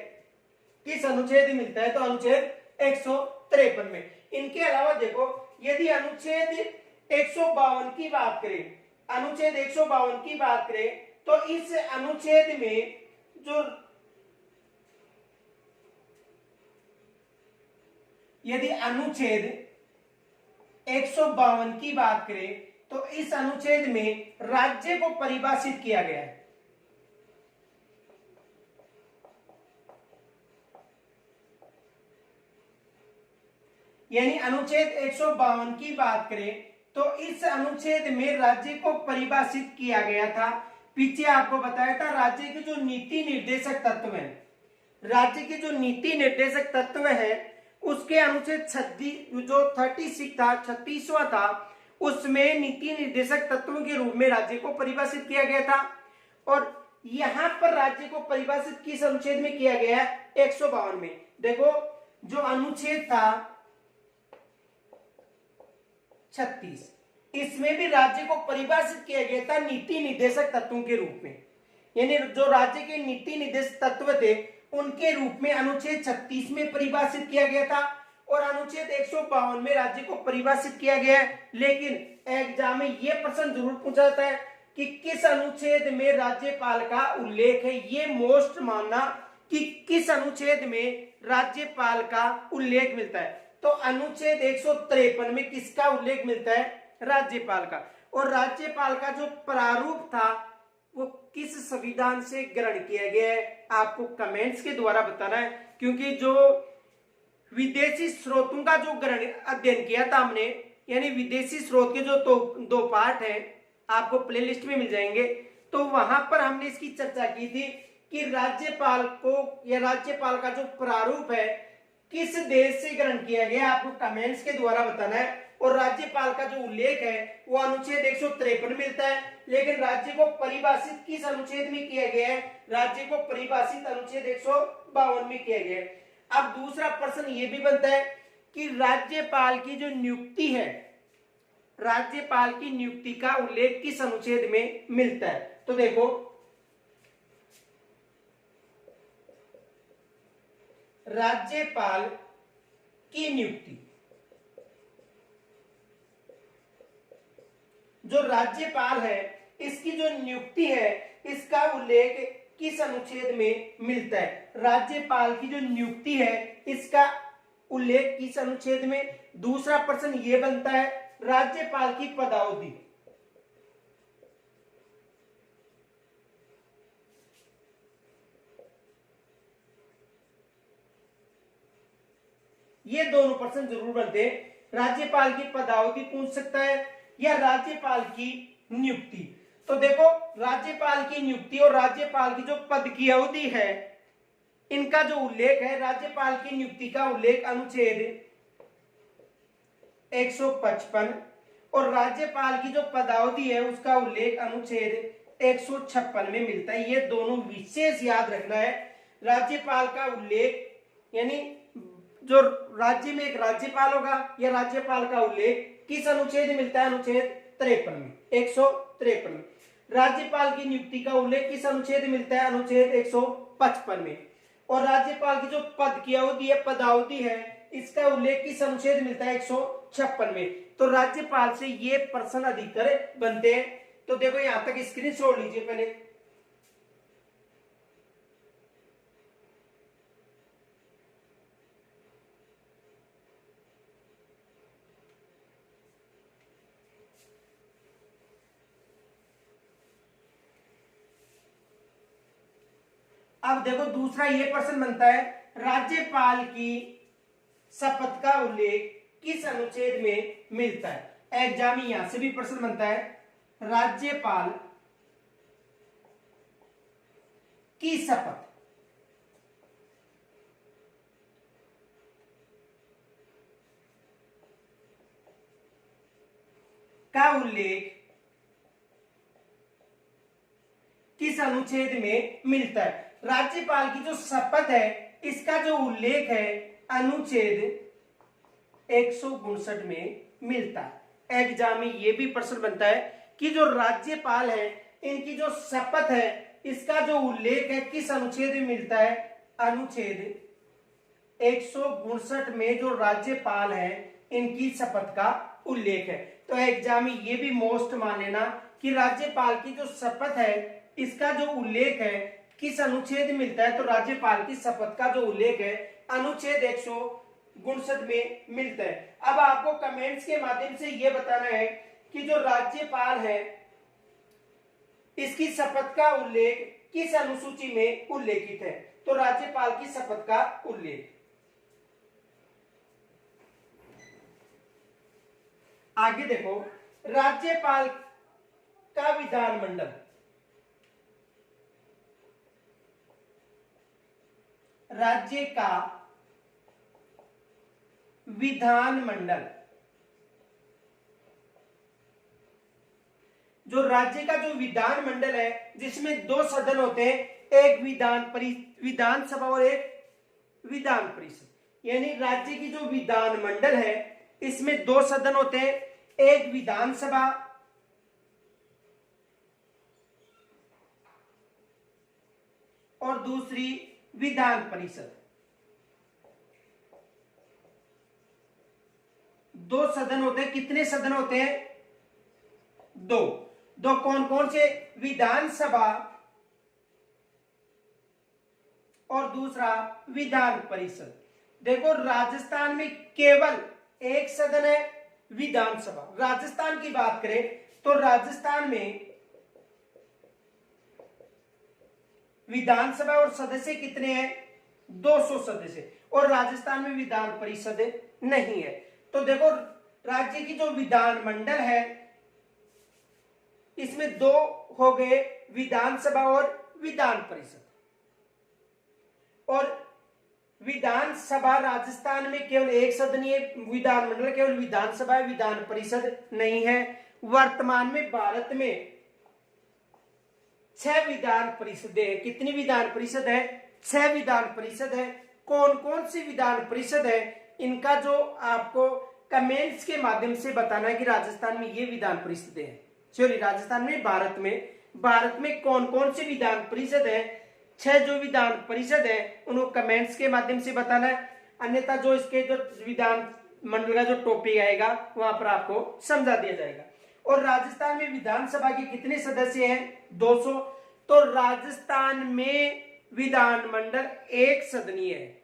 किस अनुच्छेद में मिलता है? तो अनुच्छेद 153 में। इनके अलावा देखो यदि अनुच्छेद 152 की बात करें, अनुच्छेद 152 की बात करें, तो इस अनुच्छेद में जो यदि अनुच्छेद 152 की बात करें तो इस अनुच्छेद में राज्य को परिभाषित किया गया है। यानी अनुच्छेद 152 की बात करें तो इस अनुच्छेद में राज्य को परिभाषित किया गया था। पीछे आपको बताया था राज्य के जो नीति निर्देशक तत्व हैं, राज्य के जो नीति निर्देशक तत्व है उसके अनुच्छेद 36 जो 36 था, 36वां था, उसमें नीति निर्देशक तत्वों के रूप में राज्य को परिभाषित किया गया था। और यहां पर राज्य को परिभाषित किस अनुच्छेद में किया गया है? 152 में। देखो जो अनुच्छेद था 36, इसमें भी राज्य को परिभाषित किया गया था नीति निर्देशक तत्वों के रूप में। यानी जो राज्य के नीति निर्देशक तत्व थे उनके रूप में अनुच्छेद 36 में परिभाषित किया गया था और अनुच्छेद 152 में राज्य को परिभाषित किया गया है। लेकिन एग्जाम में यह प्रश्न जरूर पूछा जाता है कि किस अनुच्छेद में राज्यपाल का उल्लेख है। ये मोस्ट मानना कि किस अनुच्छेद में राज्यपाल का उल्लेख मिलता है। तो अनुच्छेद 153 में किसका उल्लेख मिलता है? राज्यपाल का। और राज्यपाल का जो प्रारूप था वो किस संविधान से ग्रहण किया गया है आपको कमेंट्स के द्वारा बताना है, क्योंकि जो विदेशी स्रोतों का जो ग्रहण अध्ययन किया था हमने, यानी विदेशी स्रोत के जो दो पार्ट हैं आपको प्लेलिस्ट में मिल जाएंगे, तो वहां पर हमने इसकी चर्चा की थी कि राज्यपाल को या राज्यपाल का जो प्रारूप है किस देश से ग्रहण किया गया आपको कमेंट्स के द्वारा बताना है। और राज्यपाल का जो उल्लेख है वो अनुच्छेद 153 मिलता है। लेकिन राज्य को परिभाषित किस अनुच्छेद में किया गया है? राज्य को परिभाषित अनुच्छेद 152 में किया गया है। अब दूसरा प्रश्न ये भी बनता है कि राज्यपाल की जो नियुक्ति है, राज्यपाल की नियुक्ति का उल्लेख किस अनुच्छेद में मिलता है? तो देखो राज्यपाल की नियुक्ति, जो राज्यपाल है इसकी जो नियुक्ति है इसका उल्लेख किस अनुच्छेद में मिलता है? राज्यपाल की जो नियुक्ति है इसका उल्लेख किस अनुच्छेद में? दूसरा प्रश्न ये बनता है राज्यपाल की पदावधि, ये दोनों प्रश्न जरूर बनते हैं। राज्यपाल की पदावधि पूछ सकता है या राज्यपाल की नियुक्ति। तो देखो राज्यपाल की नियुक्ति और राज्यपाल की जो पद की अवधि है इनका जो उल्लेख है, राज्यपाल की नियुक्ति का उल्लेख अनुच्छेद 155 और राज्यपाल की जो पदावधि है उसका उल्लेख अनुच्छेद 156 में मिलता है। ये दोनों विशेष याद रखना है। राज्यपाल का उल्लेख यानी जो राज्य में एक राज्यपाल होगा या राज्यपाल का उल्लेख किस अनुच्छेद में मिलता है? अनुच्छेद 53 में, 153 में। राज्यपाल की नियुक्ति का उल्लेख किस अनुच्छेद में मिलता है? अनुच्छेद 155 में। और राज्यपाल की जो पद की अवधि है, पदावधि है, इसका उल्लेख किस अनुच्छेद में मिलता है? 156 में। तो राज्यपाल से ये प्रश्न अधिकतर बनते हैं। तो देखो यहां तक स्क्रीनशॉट लीजिए पहले। अब देखो दूसरा ये प्रश्न बनता है राज्यपाल की शपथ का उल्लेख किस अनुच्छेद में मिलता है? एग्जाम में यहां से भी प्रश्न बनता है राज्यपाल की शपथ का उल्लेख किस अनुच्छेद में मिलता है? राज्यपाल की जो शपथ है इसका जो उल्लेख है अनुच्छेद 159 में मिलता है। एग्जाम में यह भी प्रश्न बनता है कि जो राज्यपाल है इनकी जो शपथ है इसका जो उल्लेख है किस अनुच्छेद में मिलता है? अनुच्छेद 159 में जो राज्यपाल है इनकी शपथ का उल्लेख है। तो एग्जाम में ये भी मोस्ट मान लेना कि राज्यपाल की जो शपथ है इसका जो उल्लेख है किस अनुच्छेद मिलता है, तो राज्यपाल की शपथ का जो उल्लेख है अनुच्छेद 159 में मिलता है। अब आपको कमेंट्स के माध्यम से यह बताना है कि जो राज्यपाल है इसकी शपथ का उल्लेख किस अनुसूची में उल्लेखित है, तो राज्यपाल की शपथ का उल्लेख। आगे देखो, राज्यपाल का विधानमंडल, राज्य का विधानमंडल, जो राज्य का जो विधानमंडल है जिसमें दो सदन होते हैं, एक विधानसभा और एक विधान परिषद, यानी राज्य की जो विधानमंडल है इसमें दो सदन होते हैं, एक विधानसभा और दूसरी विधान परिषद। दो सदन होते हैं, कितने सदन होते हैं? दो। दो कौन कौन से? विधानसभा और दूसरा विधान परिषद। देखो राजस्थान में केवल एक सदन है, विधानसभा। राजस्थान की बात करें तो राजस्थान में विधानसभा और सदस्य कितने हैं? 200 सदस्य, और राजस्थान में विधान परिषद नहीं है। तो देखो राज्य की जो विधानमंडल है इसमें दो हो गए, विधानसभा और विधान परिषद। और विधानसभा राजस्थान में केवल एक सदनीय विधानमंडल, केवल विधानसभा है, विधान परिषद नहीं है। वर्तमान में भारत में 6 विधान परिषदें हैं। कितनी विधान परिषद है? 6 विधान परिषद है। कौन कौन सी विधान परिषद है इनका जो आपको कमेंट्स के माध्यम से बताना है कि राजस्थान में ये विधान परिषदें हैं। सॉरी, राजस्थान में, भारत में कौन कौन सी विधान परिषद है, 6 जो विधान परिषद है उनको कमेंट्स के माध्यम से बताना है। अन्यथा जो इसके जो विधान मंडल का जो टॉपिक आएगा वहां पर आपको समझा दिया जाएगा। और राजस्थान में विधानसभा के कितने सदस्य हैं? 200। तो राजस्थान में विधानमंडल एक सदनीय है।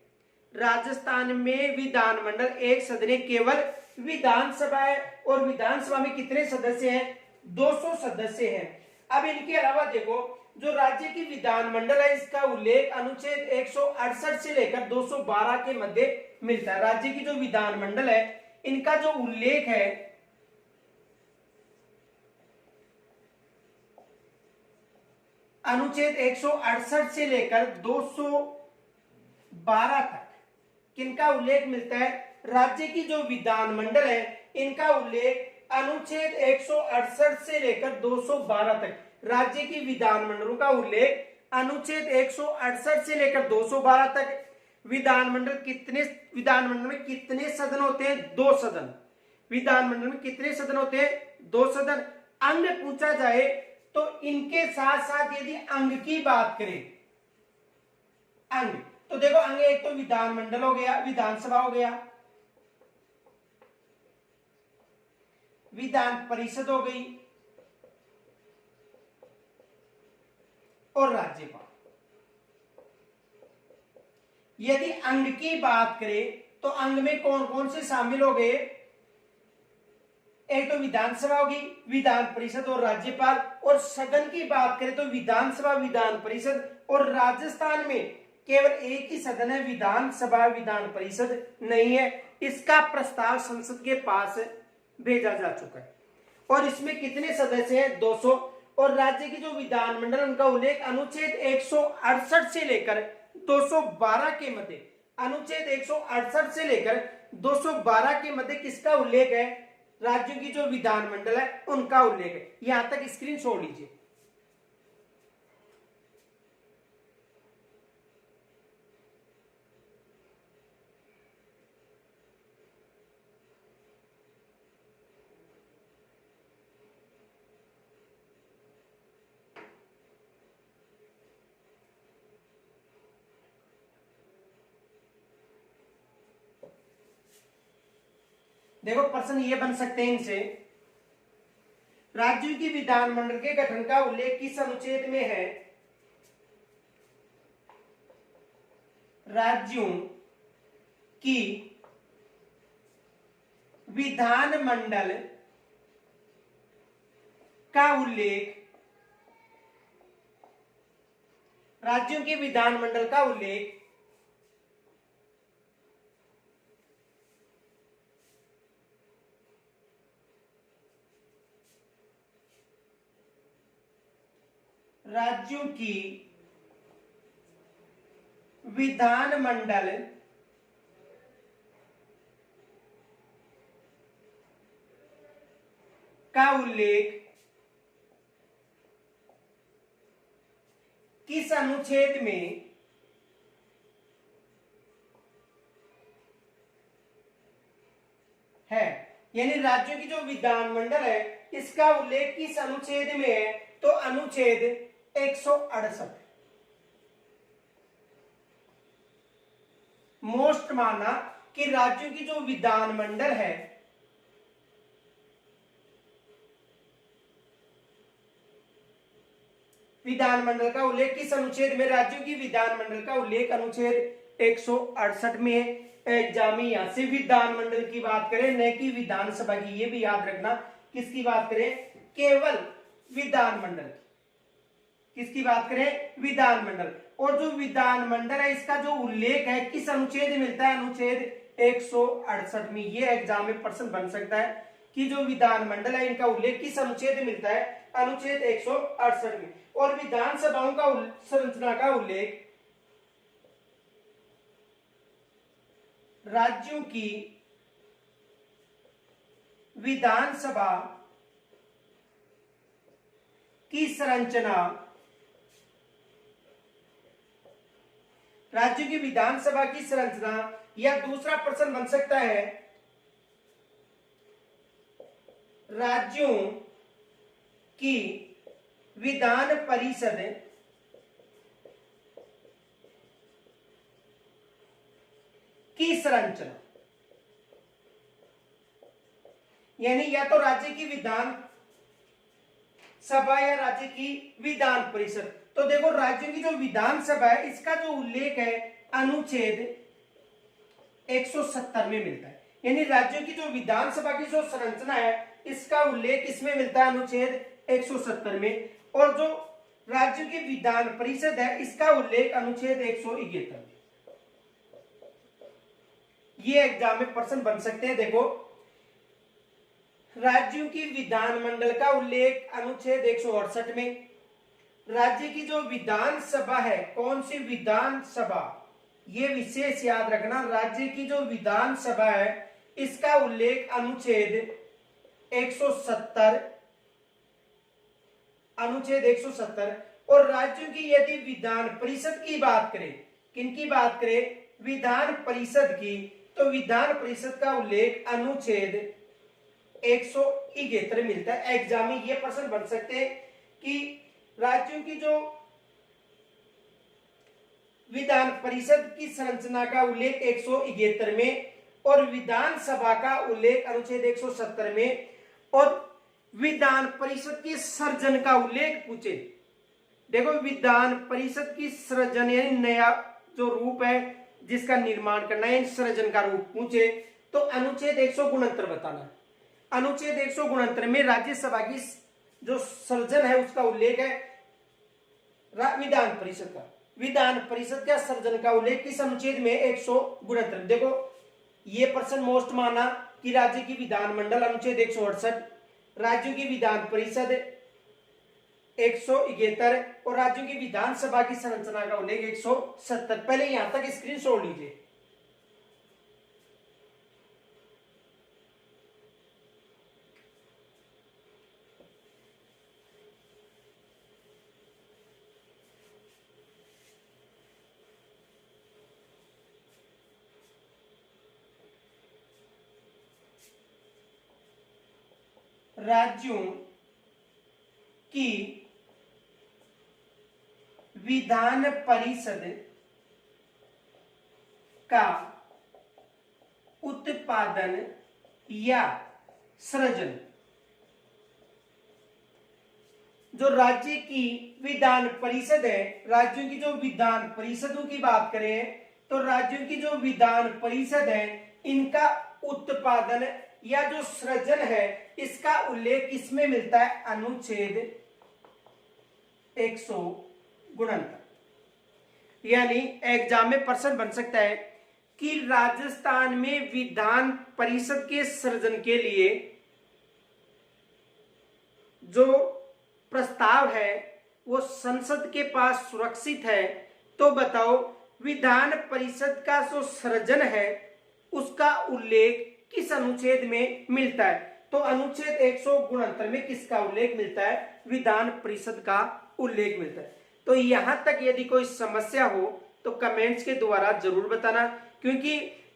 राजस्थान में विधानमंडल एक सदनीय केवल विधानसभा है, और विधानसभा में कितने सदस्य हैं? 200 सदस्य हैं। अब इनके अलावा देखो जो राज्य की विधानमंडल है इसका उल्लेख अनुच्छेद 168 से लेकर 212 के मध्य मिलता है। राज्य की जो विधानमंडल है इनका जो उल्लेख है अनुच्छेद 168 से लेकर 212 तक किनका उल्लेख मिलता है? राज्य की जो विधानमंडल है इनका उल्लेख अनुच्छेद 168 से लेकर 212 तक, राज्य की विधानमंडलों का उल्लेख अनुच्छेद 168 से लेकर 212 तक। विधानमंडल में कितने सदन होते हैं? 2 सदन। विधानमंडल में कितने सदन होते हैं? 2 सदन। अंग पूछा जाए तो इनके साथ साथ यदि अंग की बात करें, अंग, तो देखो अंग एक तो विधानमंडल हो गया, विधानसभा हो गया, विधान परिषद हो गई और राज्यपाल। यदि अंग की बात करें तो अंग में कौन कौन से शामिल हो गए? एक तो विधानसभा होगी, विधान परिषद और राज्यपाल। और सदन की बात करें तो विधानसभा, विधान परिषद, और राजस्थान में केवल एक ही सदन है, विधानसभा, विधान परिषद नहीं है। इसका प्रस्ताव संसद के पास भेजा जा चुका है। और इसमें कितने सदस्य हैं? 200। और राज्य की जो विधानमंडल उनका उल्लेख अनुच्छेद 168 से लेकर 212 के मध्य, अनुच्छेद 168 से लेकर 212 के मध्य किसका उल्लेख है? राज्यों की जो विधानमंडल है उनका उल्लेख है। यहां तक स्क्रीन छोड़ लीजिए। देखो प्रश्न ये बन सकते हैं इनसे राज्यों की विधानमंडल के गठन का उल्लेख किस अनुच्छेद में है? राज्यों की विधानमंडल का उल्लेख, राज्यों के विधानमंडल का उल्लेख राज्यों की विधानमंडल का उल्लेख किस अनुच्छेद में है? यानी राज्यों की जो विधानमंडल है इसका उल्लेख किस अनुच्छेद में है? तो अनुच्छेद 168। मोस्ट माना कि राज्यों की जो विधानमंडल है विधानमंडल का उल्लेख किस अनुच्छेद में? राज्यों की विधानमंडल का उल्लेख अनुच्छेद 168 में है। एग्जाम में यहां से विधानमंडल की बात करें, न कि विधानसभा की, ये भी याद रखना। किसकी बात करें? केवल विधानमंडल। किसकी बात करें? विधानमंडल। और जो विधानमंडल है इसका जो उल्लेख है किस अनुच्छेद में मिलता है? अनुच्छेद 168 में। ये एग्जाम में प्रश्न बन सकता है कि जो विधानमंडल है इनका उल्लेख किस अनुच्छेद में मिलता है? अनुच्छेद 168 में। और विधानसभाओं का संरचना का उल्लेख राज्यों की विधानसभा की संरचना, राज्यों की विधानसभा की संरचना, या दूसरा प्रश्न बन सकता है राज्यों की विधान परिषद की संरचना। यानी या तो राज्य की विधान सभा या राज्य की विधान परिषद। तो देखो राज्यों की जो विधानसभा है इसका जो उल्लेख है अनुच्छेद 170 में मिलता है। यानी राज्यों की जो विधानसभा की जो संरचना है इसका उल्लेख इसमें मिलता है अनुच्छेद 170 में। और जो राज्यों की विधान परिषद है इसका उल्लेख अनुच्छेद 171 में। ये एग्जाम में प्रश्न बन सकते हैं। देखो राज्यों की विधानमंडल का उल्लेख अनुच्छेद 168 में। राज्य की जो विधानसभा है, कौन सी विधानसभा, ये विशेष याद रखना, राज्य की जो विधानसभा है इसका उल्लेख अनुच्छेद 170, अनुच्छेद 170। और राज्यों की यदि विधान परिषद की बात करें, किनकी बात करें? विधान परिषद की, तो विधान परिषद का उल्लेख अनुच्छेद 171 मिलता है। एग्जाम में ये प्रश्न बन सकते हैं कि राज्यों की जो विधान परिषद की संरचना का उल्लेख 171 में और विधानसभा का उल्लेख अनुच्छेद 170 में, और विधान परिषद की सृजन का उल्लेख पूछे। देखो विधान परिषद की सृजन यानी नया जो रूप है जिसका निर्माण करना है, सृजन का रूप पूछे तो अनुच्छेद 169 बताना। अनुच्छेद 169 में राज्यसभा की जो सृजन है उसका उल्लेख है विधान परिषद का। विधान परिषद का सृजन का उल्लेख किस अनुच्छेद में? 169। देखो ये प्रश्न मोस्ट माना कि राज्य की विधानमंडल अनुच्छेद 168, राज्यों की विधान परिषद 171 और राज्यों की विधानसभा की संरचना का उल्लेख 170। पहले यहां तक स्क्रीनशॉट लीजिए। राज्यों की विधान परिषद का उत्पादन या सृजन जो राज्य की विधान परिषद है, राज्यों की जो विधान परिषदों की बात करें तो राज्यों की जो विधान परिषद है इनका उत्पादन या जो सृजन है इसका उल्लेख किसमें मिलता है? अनुच्छेद 169। यानी एग्जाम में प्रश्न बन सकता है कि राजस्थान में विधान परिषद के सृजन के लिए जो प्रस्ताव है वो संसद के पास सुरक्षित है, तो बताओ विधान परिषद का जो सृजन है उसका उल्लेख किस अनुच्छेद में मिलता है? तो अनुच्छेद 169 में किसका उल्लेख मिलता है? विधान परिषद का उल्लेख मिलता है। तो यहां तक यदि कोई समस्या हो तो कमेंट्स के द्वारा जरूर बताना, क्योंकि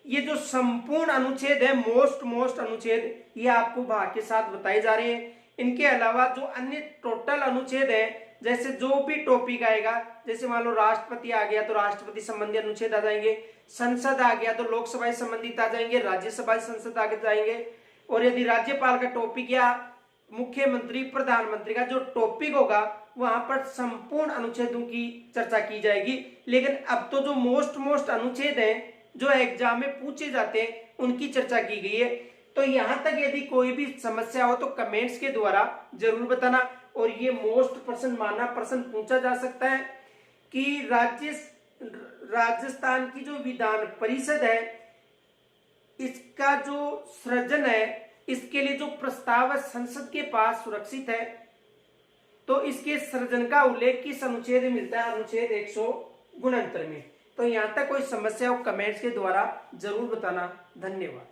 ये जो संपूर्ण अनुच्छेद है, मोस्ट अनुच्छेद, ये आपको भाग के साथ बताए जा रहे हैं। इनके अलावा जो अन्य टोटल अनुच्छेद है, जैसे जो भी टॉपिक आएगा, जैसे मान लो राष्ट्रपति आ गया तो राष्ट्रपति संबंधी अनुच्छेद आ जाएंगे, संसद आ गया तो लोकसभा संबंधित आ जाएंगे, राज्यसभा संसद आगे जाएंगे, और यदि राज्यपाल का टॉपिक या मुख्यमंत्री प्रधानमंत्री का जो टॉपिक होगा वहां पर संपूर्ण अनुच्छेदों की चर्चा की जाएगी। लेकिन अब तो जो मोस्ट अनुच्छेद हैं जो एग्जाम में पूछे जाते हैं उनकी चर्चा की गई है। तो यहां तक यदि कोई भी समस्या हो तो कमेंट्स के द्वारा जरूर बताना। और ये मोस्ट प्रश्न माना प्रश्न पूछा जा सकता है कि राजस्थान की जो विधान परिषद है इसका जो सृजन है, इसके लिए जो प्रस्ताव है संसद के पास सुरक्षित है, तो इसके सृजन का उल्लेख किस अनुच्छेद में मिलता है? अनुच्छेद 169 में। तो यहां तक कोई समस्या हो कमेंट्स के द्वारा जरूर बताना। धन्यवाद।